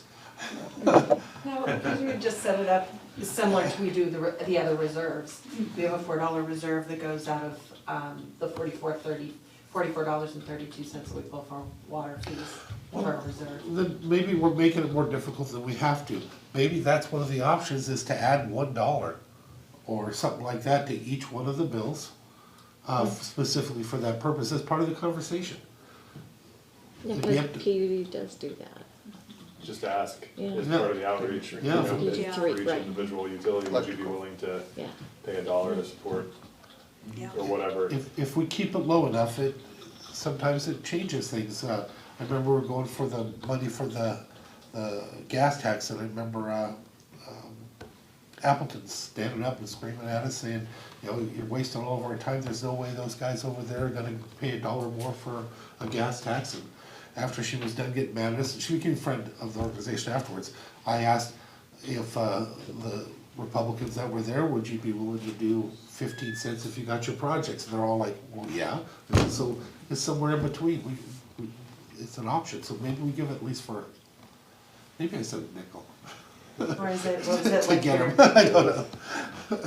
No, because we would just set it up similar to we do the other reserves. We have a $4 reserve that goes out of, the $44.32 that we pull for water fees for our reserve. Then maybe we're making it more difficult than we have to. Maybe that's one of the options, is to add $1 or something like that to each one of the bills, specifically for that purpose, as part of the conversation. Yeah, If we because have to- PUD does do that. just ask, Yeah. as part of the outreach, you Yeah. know, Yeah. that Yeah. for each Right. individual utility, would you be willing to Yeah. pay $1 to support, Yeah. or whatever? If we keep it low enough, sometimes it changes things. I remember we were going for the money for the gas tax, and I remember, Appleton standing up and screaming at us saying, you know, you're wasting all of our time, there's no way those guys over there are gonna pay $1 more for a gas tax. And after she was done getting mad at us, and she became a friend of the organization afterwards, I asked if, the Republicans that were there, would you be willing to do 15 cents if you got your projects? And they're all like, well, yeah. I said, so it's somewhere in between, it's an option, so maybe we give it at least for, maybe I said a nickel. Or is it, what was it, To like get your, 'em. I don't know.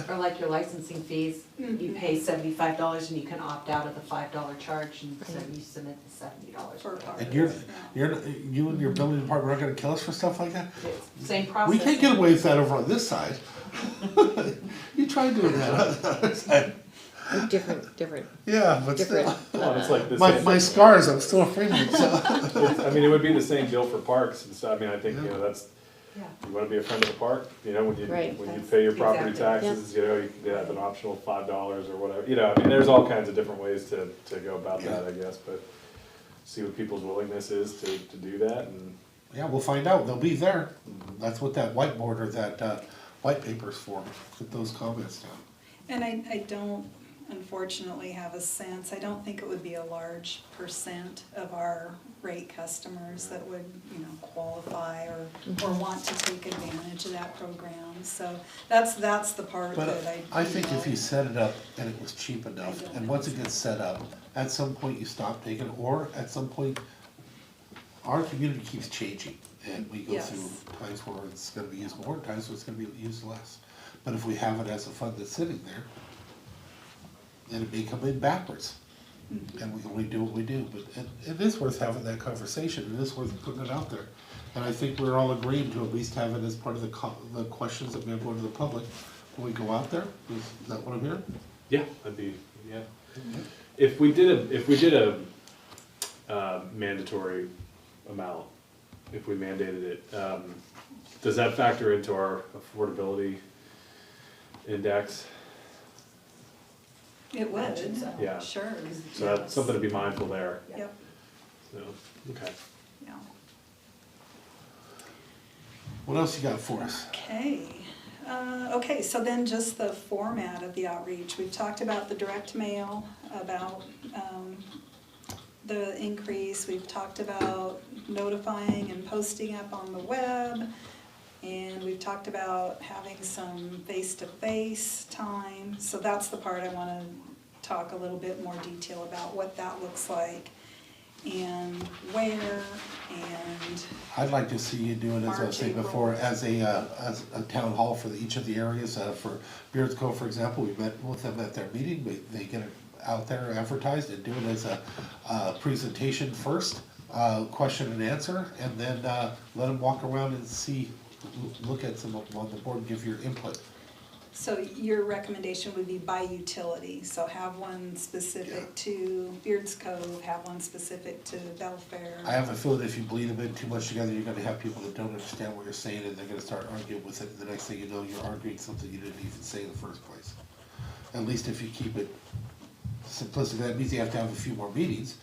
or like your licensing fees? You pay $75 and you can opt out of the $5 charge, and so you submit the $70. For part And of you and your building department aren't gonna kill us for stuff like that? It's Same process. We can't get away with that over on this side. You try doing that on the other side. Different, Yeah, but different. still. Well, it's like the My same, scars, I'm still afraid of it, so. I mean, it would be the same deal for parks and stuff, I mean, I think, you know, that's, Yeah. you wanna be a friend of the park, you know, when you, Right. when you That's pay your property exactly. taxes, you know, you can have an optional $5 or whatever, you know, I mean, there's all kinds of different ways to go about that, I guess, but see what people's willingness is to do that, and, Yeah, we'll find out, they'll be there. That's what that whiteboard or that, white paper's for, put those comments down. And I don't unfortunately have a sense, I don't think it would be a large percent of our rate customers that would, you know, qualify or want to take advantage of that program. So that's the part But that I think if you set it up and it was cheap enough, I don't and know. once it gets set up, at some point you stop taking it, or at some point, our community keeps changing, and we go Yes. through times where it's gonna be used more, times where it's gonna be used less. But if we have it as a fund that's sitting there, then it may come in backwards, and we can only do what we do, but it is worth having that conversation, it is worth putting it out there. And I think we're all agreeing to at least have it as part of the questions that we have going to the public when we go out there, is that what I'm hearing? yeah, that'd be, yeah. If we did a mandatory amount, if we mandated it, does that factor into our affordability index? It would, Yeah. sure. So that's yes. something to be mindful there, Yep, so, okay. yeah. What else you got for us? Okay, okay, so then just the format of the outreach. We've talked about the direct mail, about the increase. We've talked about notifying and posting up on the web. And we've talked about having some face-to-face time. So that's the part I want to talk a little bit more detail about what that looks like and where and, I'd like to see you do it, as I was saying March, before, April. as a town hall for each of the areas. For Beards Cove, for example, we met with them at their meeting, they get it out there advertised and do it as a presentation first, question and answer, and then, let them walk around and see, look at some of them on the board, and give your input. so your recommendation would be by utility, so have one specific to Beards Cove, have one specific to Belfair. I have a feeling if you bleed them in too much together, you're gonna have people that don't understand what you're saying, and they're gonna start arguing with it, and the next thing you know, you're arguing something you didn't even say in the first place. At least if you keep it simplistic, that means you have to have a few more meetings,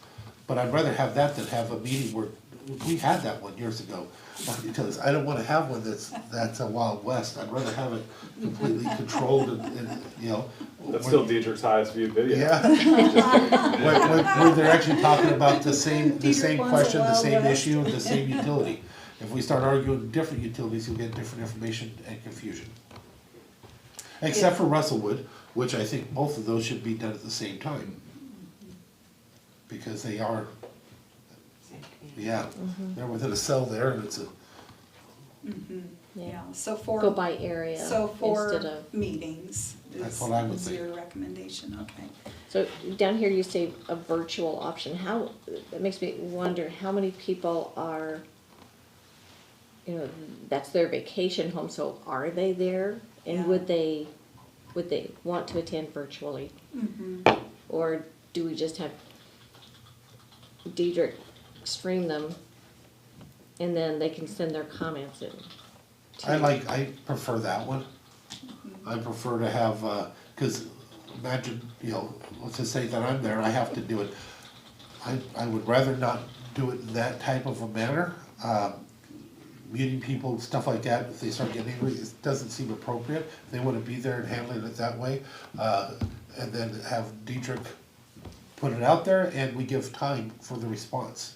but I'd rather have that than have a meeting where, we had that one years ago on utilities. I don't wanna have one that's a Wild West, I'd rather have it completely controlled and, you know. That's where- still Dietrich's highest viewed video. Yeah. When they're actually talking about the same Dietrich wants a question, the Wild same West. issue, and the same utility. If we start arguing different utilities, you'll get different information and confusion. Except for Russellwood, which I think both of those should be done at the same time. Because they are, yeah, they're within a cell there, and it's a, Yeah, so for. Go by area So for instead of, meetings That's is, what I would is think. your recommendation, okay. so down here you say a virtual option, how, that makes me wonder, how many people are, you know, that's their vacation home, so are they there? And Yeah. would they want to attend virtually? Or do we just have Diedrich stream them and then they can send their comments in? I prefer that one. I prefer to have, cause imagine, you know, let's just say that I'm there, I have to do it. I would rather not do it in that type of a manner. Muting people, stuff like that, if they start getting angry, it doesn't seem appropriate. If they wanna be there and handling it that way, and then have Diedrich put it out there and we give time for the response.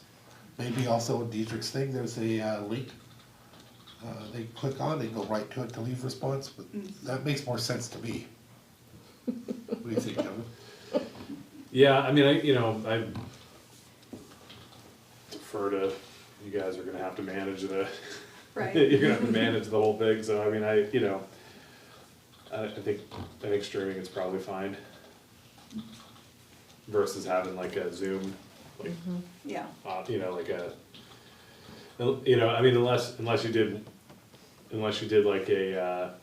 Maybe also in Diedrich's thing, there's a link they click on, they go right to it to leave response, but that makes more sense to me. What do you think, Kevin? Yeah, I mean, I defer to, you guys are gonna have to manage the, Right. you're gonna have to manage the whole thing, so I mean, I think streaming is probably fine. Versus having like a Zoom, like, Yeah, like I mean, unless you did like a,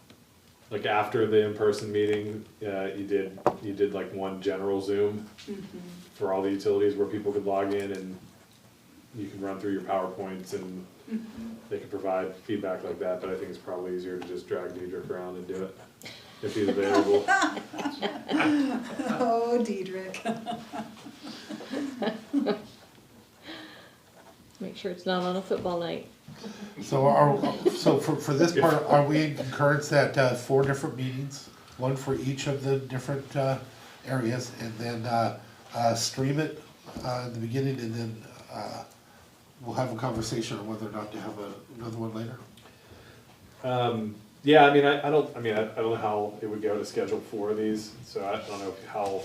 like after the in-person meeting, you did like one general Zoom for all the utilities where people could log in and you can run through your PowerPoints and they can provide feedback like that, but I think it's probably easier to just drag Diedrich around and do it if he's available. oh, Diedrich. Make sure it's not on a football night. So for this part, are we in concurrence that 4 different meetings, one for each of the different areas, and then stream it in the beginning, and then we'll have a conversation on whether or not to have another one later? Yeah, I mean, I don't know how it would go to schedule 4 of these, so I don't know how,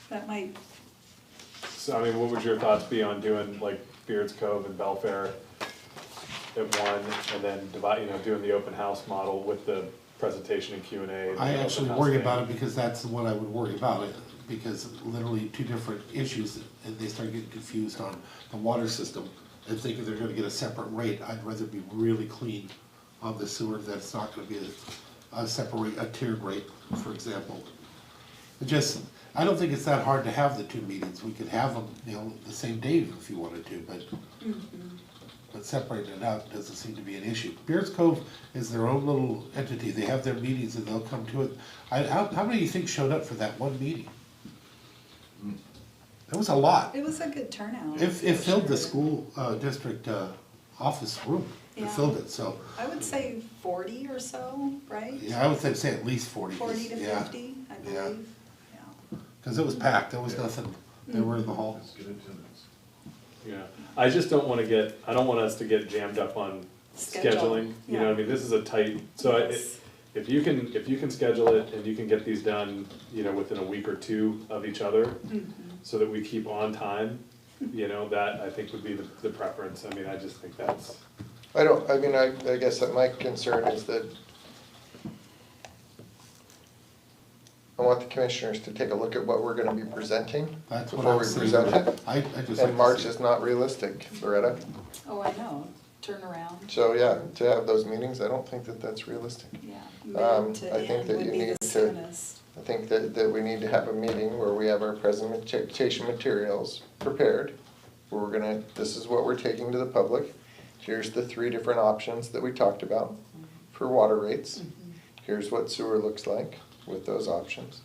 That might, so I mean, what would your thoughts be on doing like Beards Cove and Belfair at one, and then doing the open house model with the presentation and Q&A? I actually worry about it because that's the one I would worry about, because literally 2 different issues, and they start getting confused on the water system and thinking they're gonna get a separate rate. I'd rather be really clean on the sewer, that's not gonna be a separate, a tiered rate, for example. I don't think it's that hard to have the 2 meetings, we could have them, the same day if you wanted to, but separating it out doesn't seem to be an issue. Beards Cove is their own little entity, they have their meetings and they'll come to it. How many do you think showed up for that one meeting? It was a lot. it was a good turnout. It for filled the sure. school district office room, it Yeah. filled it, so, I would say 40 or so, right? yeah, I would say at least 40. 40 to yeah, 50, I yeah. believe, yeah. Cause it was packed, there was nothing, they were in the hall. Let's get into this. Yeah, I just don't don't want us to get jammed up on Schedule, scheduling, you know what I mean, this is a tight, so Yes. if you can schedule it and you can get these done, you know, within a week or two of each other, so that we keep on time, you know, that I think would be the preference. I mean, I just think that's, I guess that my concern is that I want the commissioners to take a look at what we're gonna be presenting That's what before I we was saying. present it. I just like And to March see it. is not realistic, Loretta. Oh, I know, turn around, So, yeah, to have those meetings, I don't think that that's realistic. yeah, mid to I think end that would you be the need to- soonest. I think that we need to have a meeting where we have our presentation materials prepared. Where we're gonna, this is what we're taking to the public. Here's the 3 different options that we talked about for water rates. Here's what sewer looks like with those options.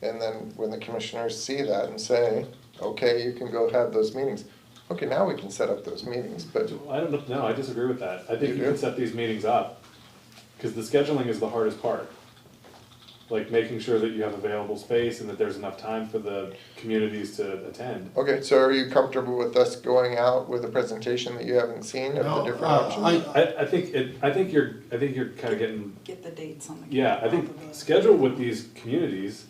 And then when the commissioners see that and say, okay, you can go have those meetings. Okay, now we can set up those meetings, but I don't know, I disagree with that. I think You you do? can set these meetings up, cause the scheduling is the hardest part. Like making sure that you have available space and that there's enough time for the communities to attend. okay, so are you comfortable with us going out with a presentation that you haven't seen of the No, different options? I think you're kinda getting, Get the dates on the. yeah, I think calendar. schedule with these communities.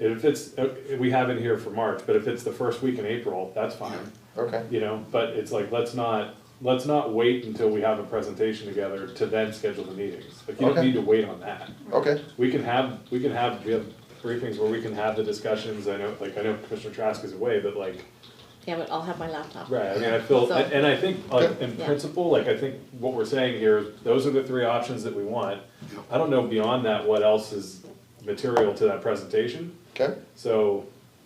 If it's, we have it here for March, but if it's the first week in April, that's fine, Okay, you know, but it's like, let's not wait until we have a presentation together to then schedule the meetings. Like, you don't Okay. need to wait on that. okay, We have briefings where we can have the discussions. I know Commissioner Trask is away, but like, Yeah, but I'll have my laptop. right, I mean, I feel, So- and I think, like, in Yeah. principle, like, I think what we're saying here, is those are the 3 options that we want. I don't know beyond that what else is material to that presentation, okay, so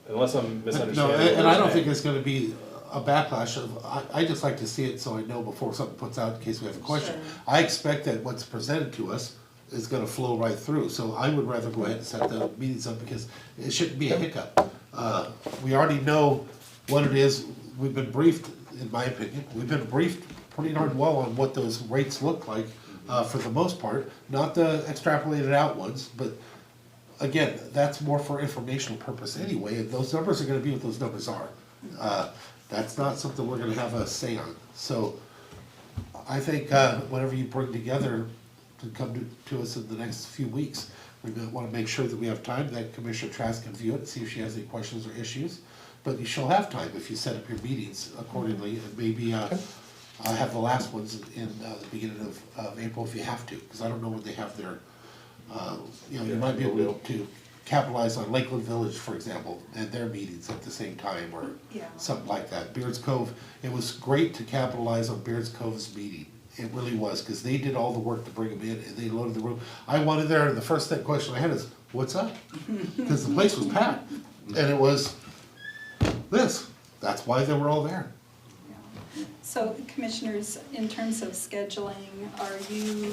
unless I'm No, misunderstanding. what and we're I don't saying. think it's gonna be a backlash of, I just like to see it so I know before something puts out in case we have a question. Sure. I expect that what's presented to us is gonna flow right through, so I would rather go ahead and set the meetings up because it shouldn't be a hiccup. We already know what it is, we've been briefed, in my opinion, we've been briefed pretty darn well on what those rates look like, for the most part, not the extrapolated out ones, but again, that's more for informational purpose anyway, and those numbers are gonna be what those numbers are. That's not something we're gonna have a say on, so I think, whatever you bring together to come to us in the next few weeks, we wanna make sure that we have time, that Commissioner Trask can view it, see if she has any questions or issues. But she'll have time if you set up your meetings accordingly, and maybe, have the last ones in, the beginning of April if you have to, cause I don't know when they have their, you know, you might be able to capitalize on Lakeland Village, for example, and their meetings at the same time, or Yeah. something like that. Beards Cove, it was great to capitalize on Beards Cove's meeting. It really was, cause they did all the work to bring them in, and they loaded the room. I went in there, and the first question I had is, what's up? Cause the place was packed, and it was this, that's why they were all there. So commissioners, in terms of scheduling, are you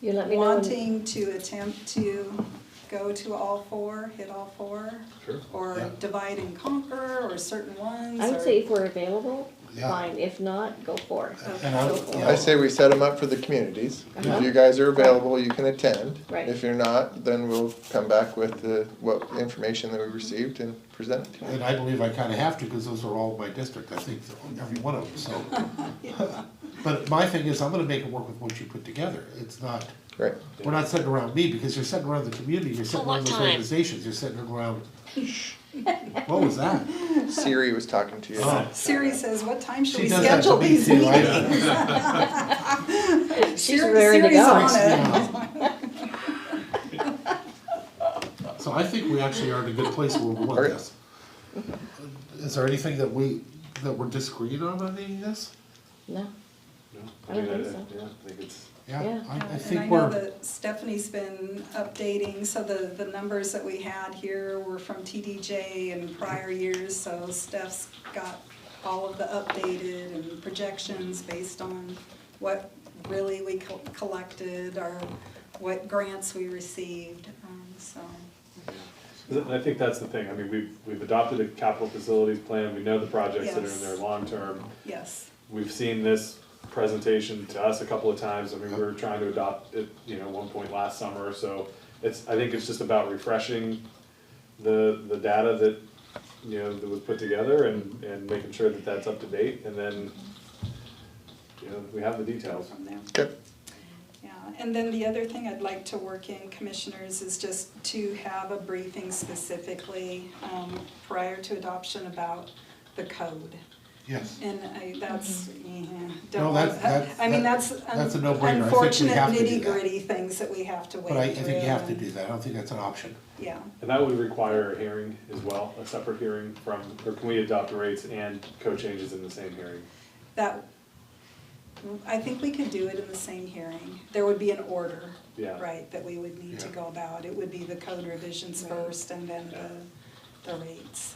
You let me know. when- wanting to attempt to go to all 4, hit all 4? Sure. Or Yeah. divide and conquer, or certain ones? I would or- say if we're available, Yeah. fine, if not, go for it. And I Go would- for yeah. I it. say we set them up for the communities. Uh-huh. If you guys are available, you can attend. Right. If you're not, then we'll come back with what information that we received and present it to you. And I believe I kinda have to, cause those are all my district, I think, every one of them, so. But my thing is, I'm gonna make it work with what you put together, it's not, Right, we're not sitting around me, because you're sitting around the community, you're sitting around those organizations, you're sitting around. What was that? Siri was talking to you. Oh. Siri says, what time should She we does that to schedule me these too, meetings? She's raring to Siri's go. on it. So I think we actually are in a good place where we want Okay. this. Is there anything that we're disagreeing on any of this? No, No, I don't mean, think so. Yeah, I think it's, Yeah, Yeah. I And I think know we're, that Stephanie's been updating, so the numbers that we had here were from TDJ in prior years, so Steph's got all of the updated and projections based on what really we collected or what grants we received, so. I think that's the thing. I mean, we've adopted a capital facilities plan. We know the projects that are in Yes. there long-term. Yes, We've seen this presentation to us a couple of times. I mean, we were trying to adopt it, you know, one point last summer, so I think it's just about refreshing the data that, you know, that was put together and making sure that that's up to date, and then, you know, we have the details. from there. Okay, Yeah, and then the other thing I'd like to work in, commissioners, is just to have a briefing specifically prior to adoption about the code. Yes. And that's, No, don't, that's- I mean, that's that's a no-brainer. I think we unfortunate have to do nitty that. gritty things that we have to wade But I through. think you have to and- do that. I don't think that's an option. Yeah, And that would require a hearing as well, a separate hearing from, or can we adopt the rates and code changes in the same hearing? that, I think we could do it in the same hearing. There would be an order, Yeah. right, that we would need to Yeah. go about. It would be the code revisions Right. first and then the rates.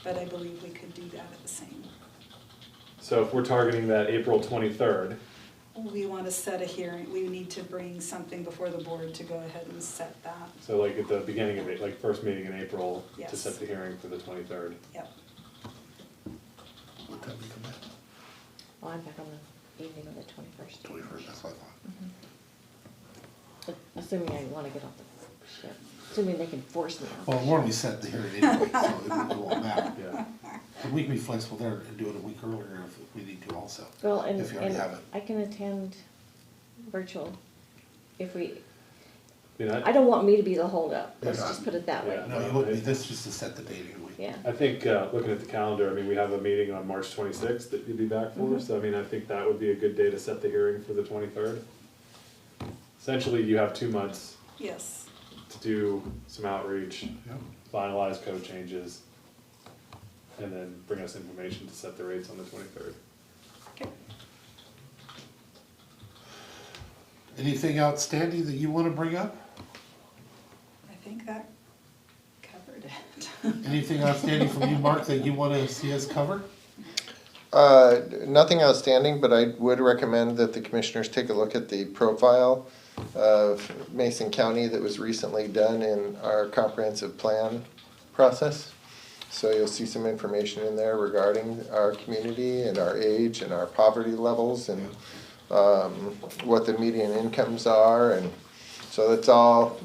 But I believe we could do that at the same. So if we're targeting that April 23rd, We want to set a hearing, we need to bring something before the board to go ahead and set that. so like at the beginning of it, like first meeting in April, to Yes. set the hearing for the 23rd. Yep. What time do you come back? Well, I'm back on the evening of the 21st. 21st, that's what I thought. Assuming I wanna get off the ship, assuming they can force me off. Well, we're only set the hearing anyway, so it won't matter. Yeah. And we can be flexible there and do it a week earlier if we need to also. Well, and, If you already and have it. I can attend virtual if we, I mean, I don't want me to be the holdup, let's Yeah. just put it that way. Yeah. No, you wouldn't be, this is just to set the date anyway. Yeah, I think, looking at the calendar, I mean, we have a meeting on March 26th that you'd be back for, so I mean, I think that would be a good day to set the hearing for the 23rd. Essentially, you have 2 months Yes. to do some outreach, Yep. finalize code changes, and then bring us information to set the rates on the 23rd. Okay. Anything outstanding that you want to bring up? I think that covered it. Anything outstanding from you, Mark, that you want to see us cover? Nothing outstanding, but I would recommend that the commissioners take a look at the profile of Mason County that was recently done in our comprehensive plan process. So you'll see some information in there regarding our community and our age and our poverty levels and what the median incomes are, and so it's all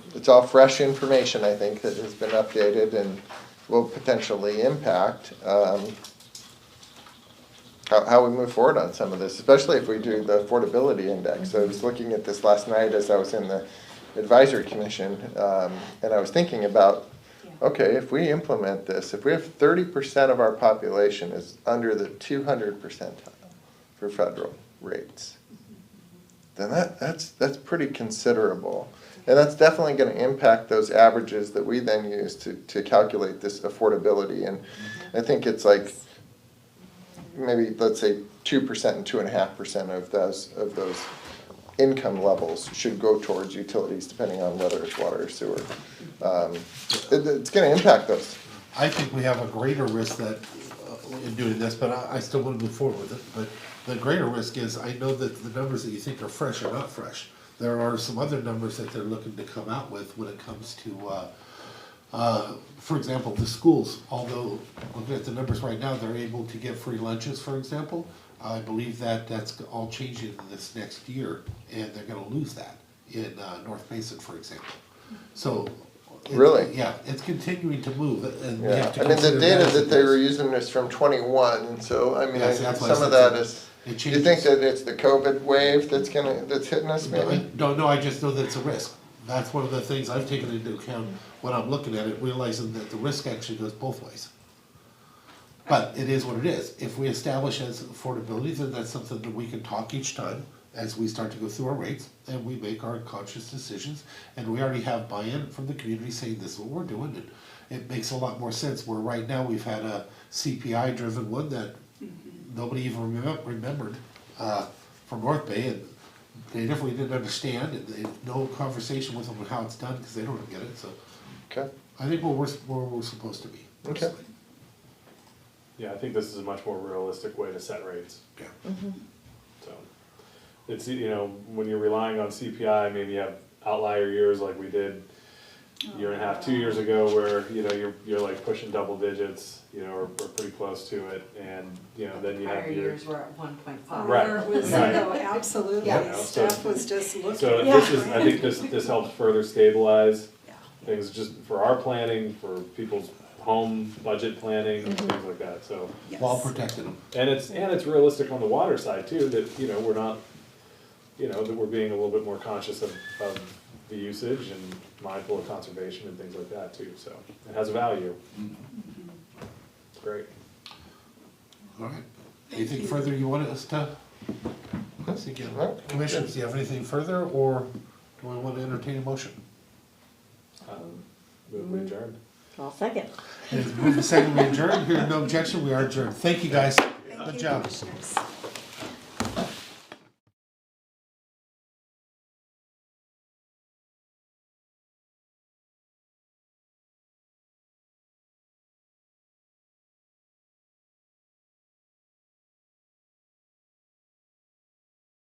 fresh information, I think, that has been updated and will potentially impact how we move forward on some of this, especially if we do the affordability index. I was looking at this last night as I was in the advisory commission, and I was thinking about, okay, if we implement this, if we have 30% of our population is under the 200 percentile for federal rates, then that's pretty considerable. And that's definitely gonna impact those averages that we then use to calculate this affordability. And I think it's like, maybe, let's say, 2% and 2.5% of those income levels should go towards utilities, depending on whether it's water or sewer. It's gonna impact those. I think we have a greater risk that, in doing this, but I still want to move forward with it. But the greater risk is, I know that the numbers that you think are fresh are not fresh. There are some other numbers that they're looking to come out with when it comes to, for example, the schools. Although, looking at the numbers right now, they're able to get free lunches, for example. I believe that that's all changing this next year, and they're gonna lose that in North Mason, for example. So. Really? Yeah, it's continuing to move, and we Yeah, have to I mean, the consider data as that it they is. were using is from 21, and so, I mean, Yes, that's why I some of said that it- is, it do you think changes. that it's the COVID wave that's hitting us maybe? No, I just know that it's a risk. That's one of the things I've taken into account when I'm looking at it, realizing that the risk actually goes both ways. But it is what it is. If we establish as affordability, then that's something that we can talk each time as we start to go through our rates, and we make our conscious decisions. And we already have buy-in from the community saying this is what we're doing, and it makes a lot more sense, where right now we've had a CPI-driven one that nobody even remembered, from North Bay, and they definitely didn't understand, and no conversation with them on how it's done, because they don't get it, so Okay, I think where we're supposed to be. Okay. personally. Yeah, I think this is a much more realistic way to set rates, Yeah. so. It's, you know, when you're relying on CPI, maybe you have outlier years like we did a year and a half, 2 years ago, where, you know, you're like pushing double digits, you know, or pretty close to it, and, you know, then you have Prior your. years were at 1.5. Right. Or it was, Right. no, absolutely, Yeah. Steph was just looking. So this is, I think this helps further stabilize Yeah. things just for our planning, for people's home budget planning, and things like that, so. Yes. While protecting them. And it's realistic on the water side too, that, you know, we're not, you know, that we're being a little bit more conscious of the usage and mindful of conservation and things like that too, so it has a value. It's great. All right. Anything further you want us to? Yes, again. Commissioners, do you have anything further, or do we want to entertain a motion? We adjourned. I'll second. And it's moved to second, we adjourn. Hearing no objection, we are adjourned. Thank you, guys. Thank Good you, job. commissioners.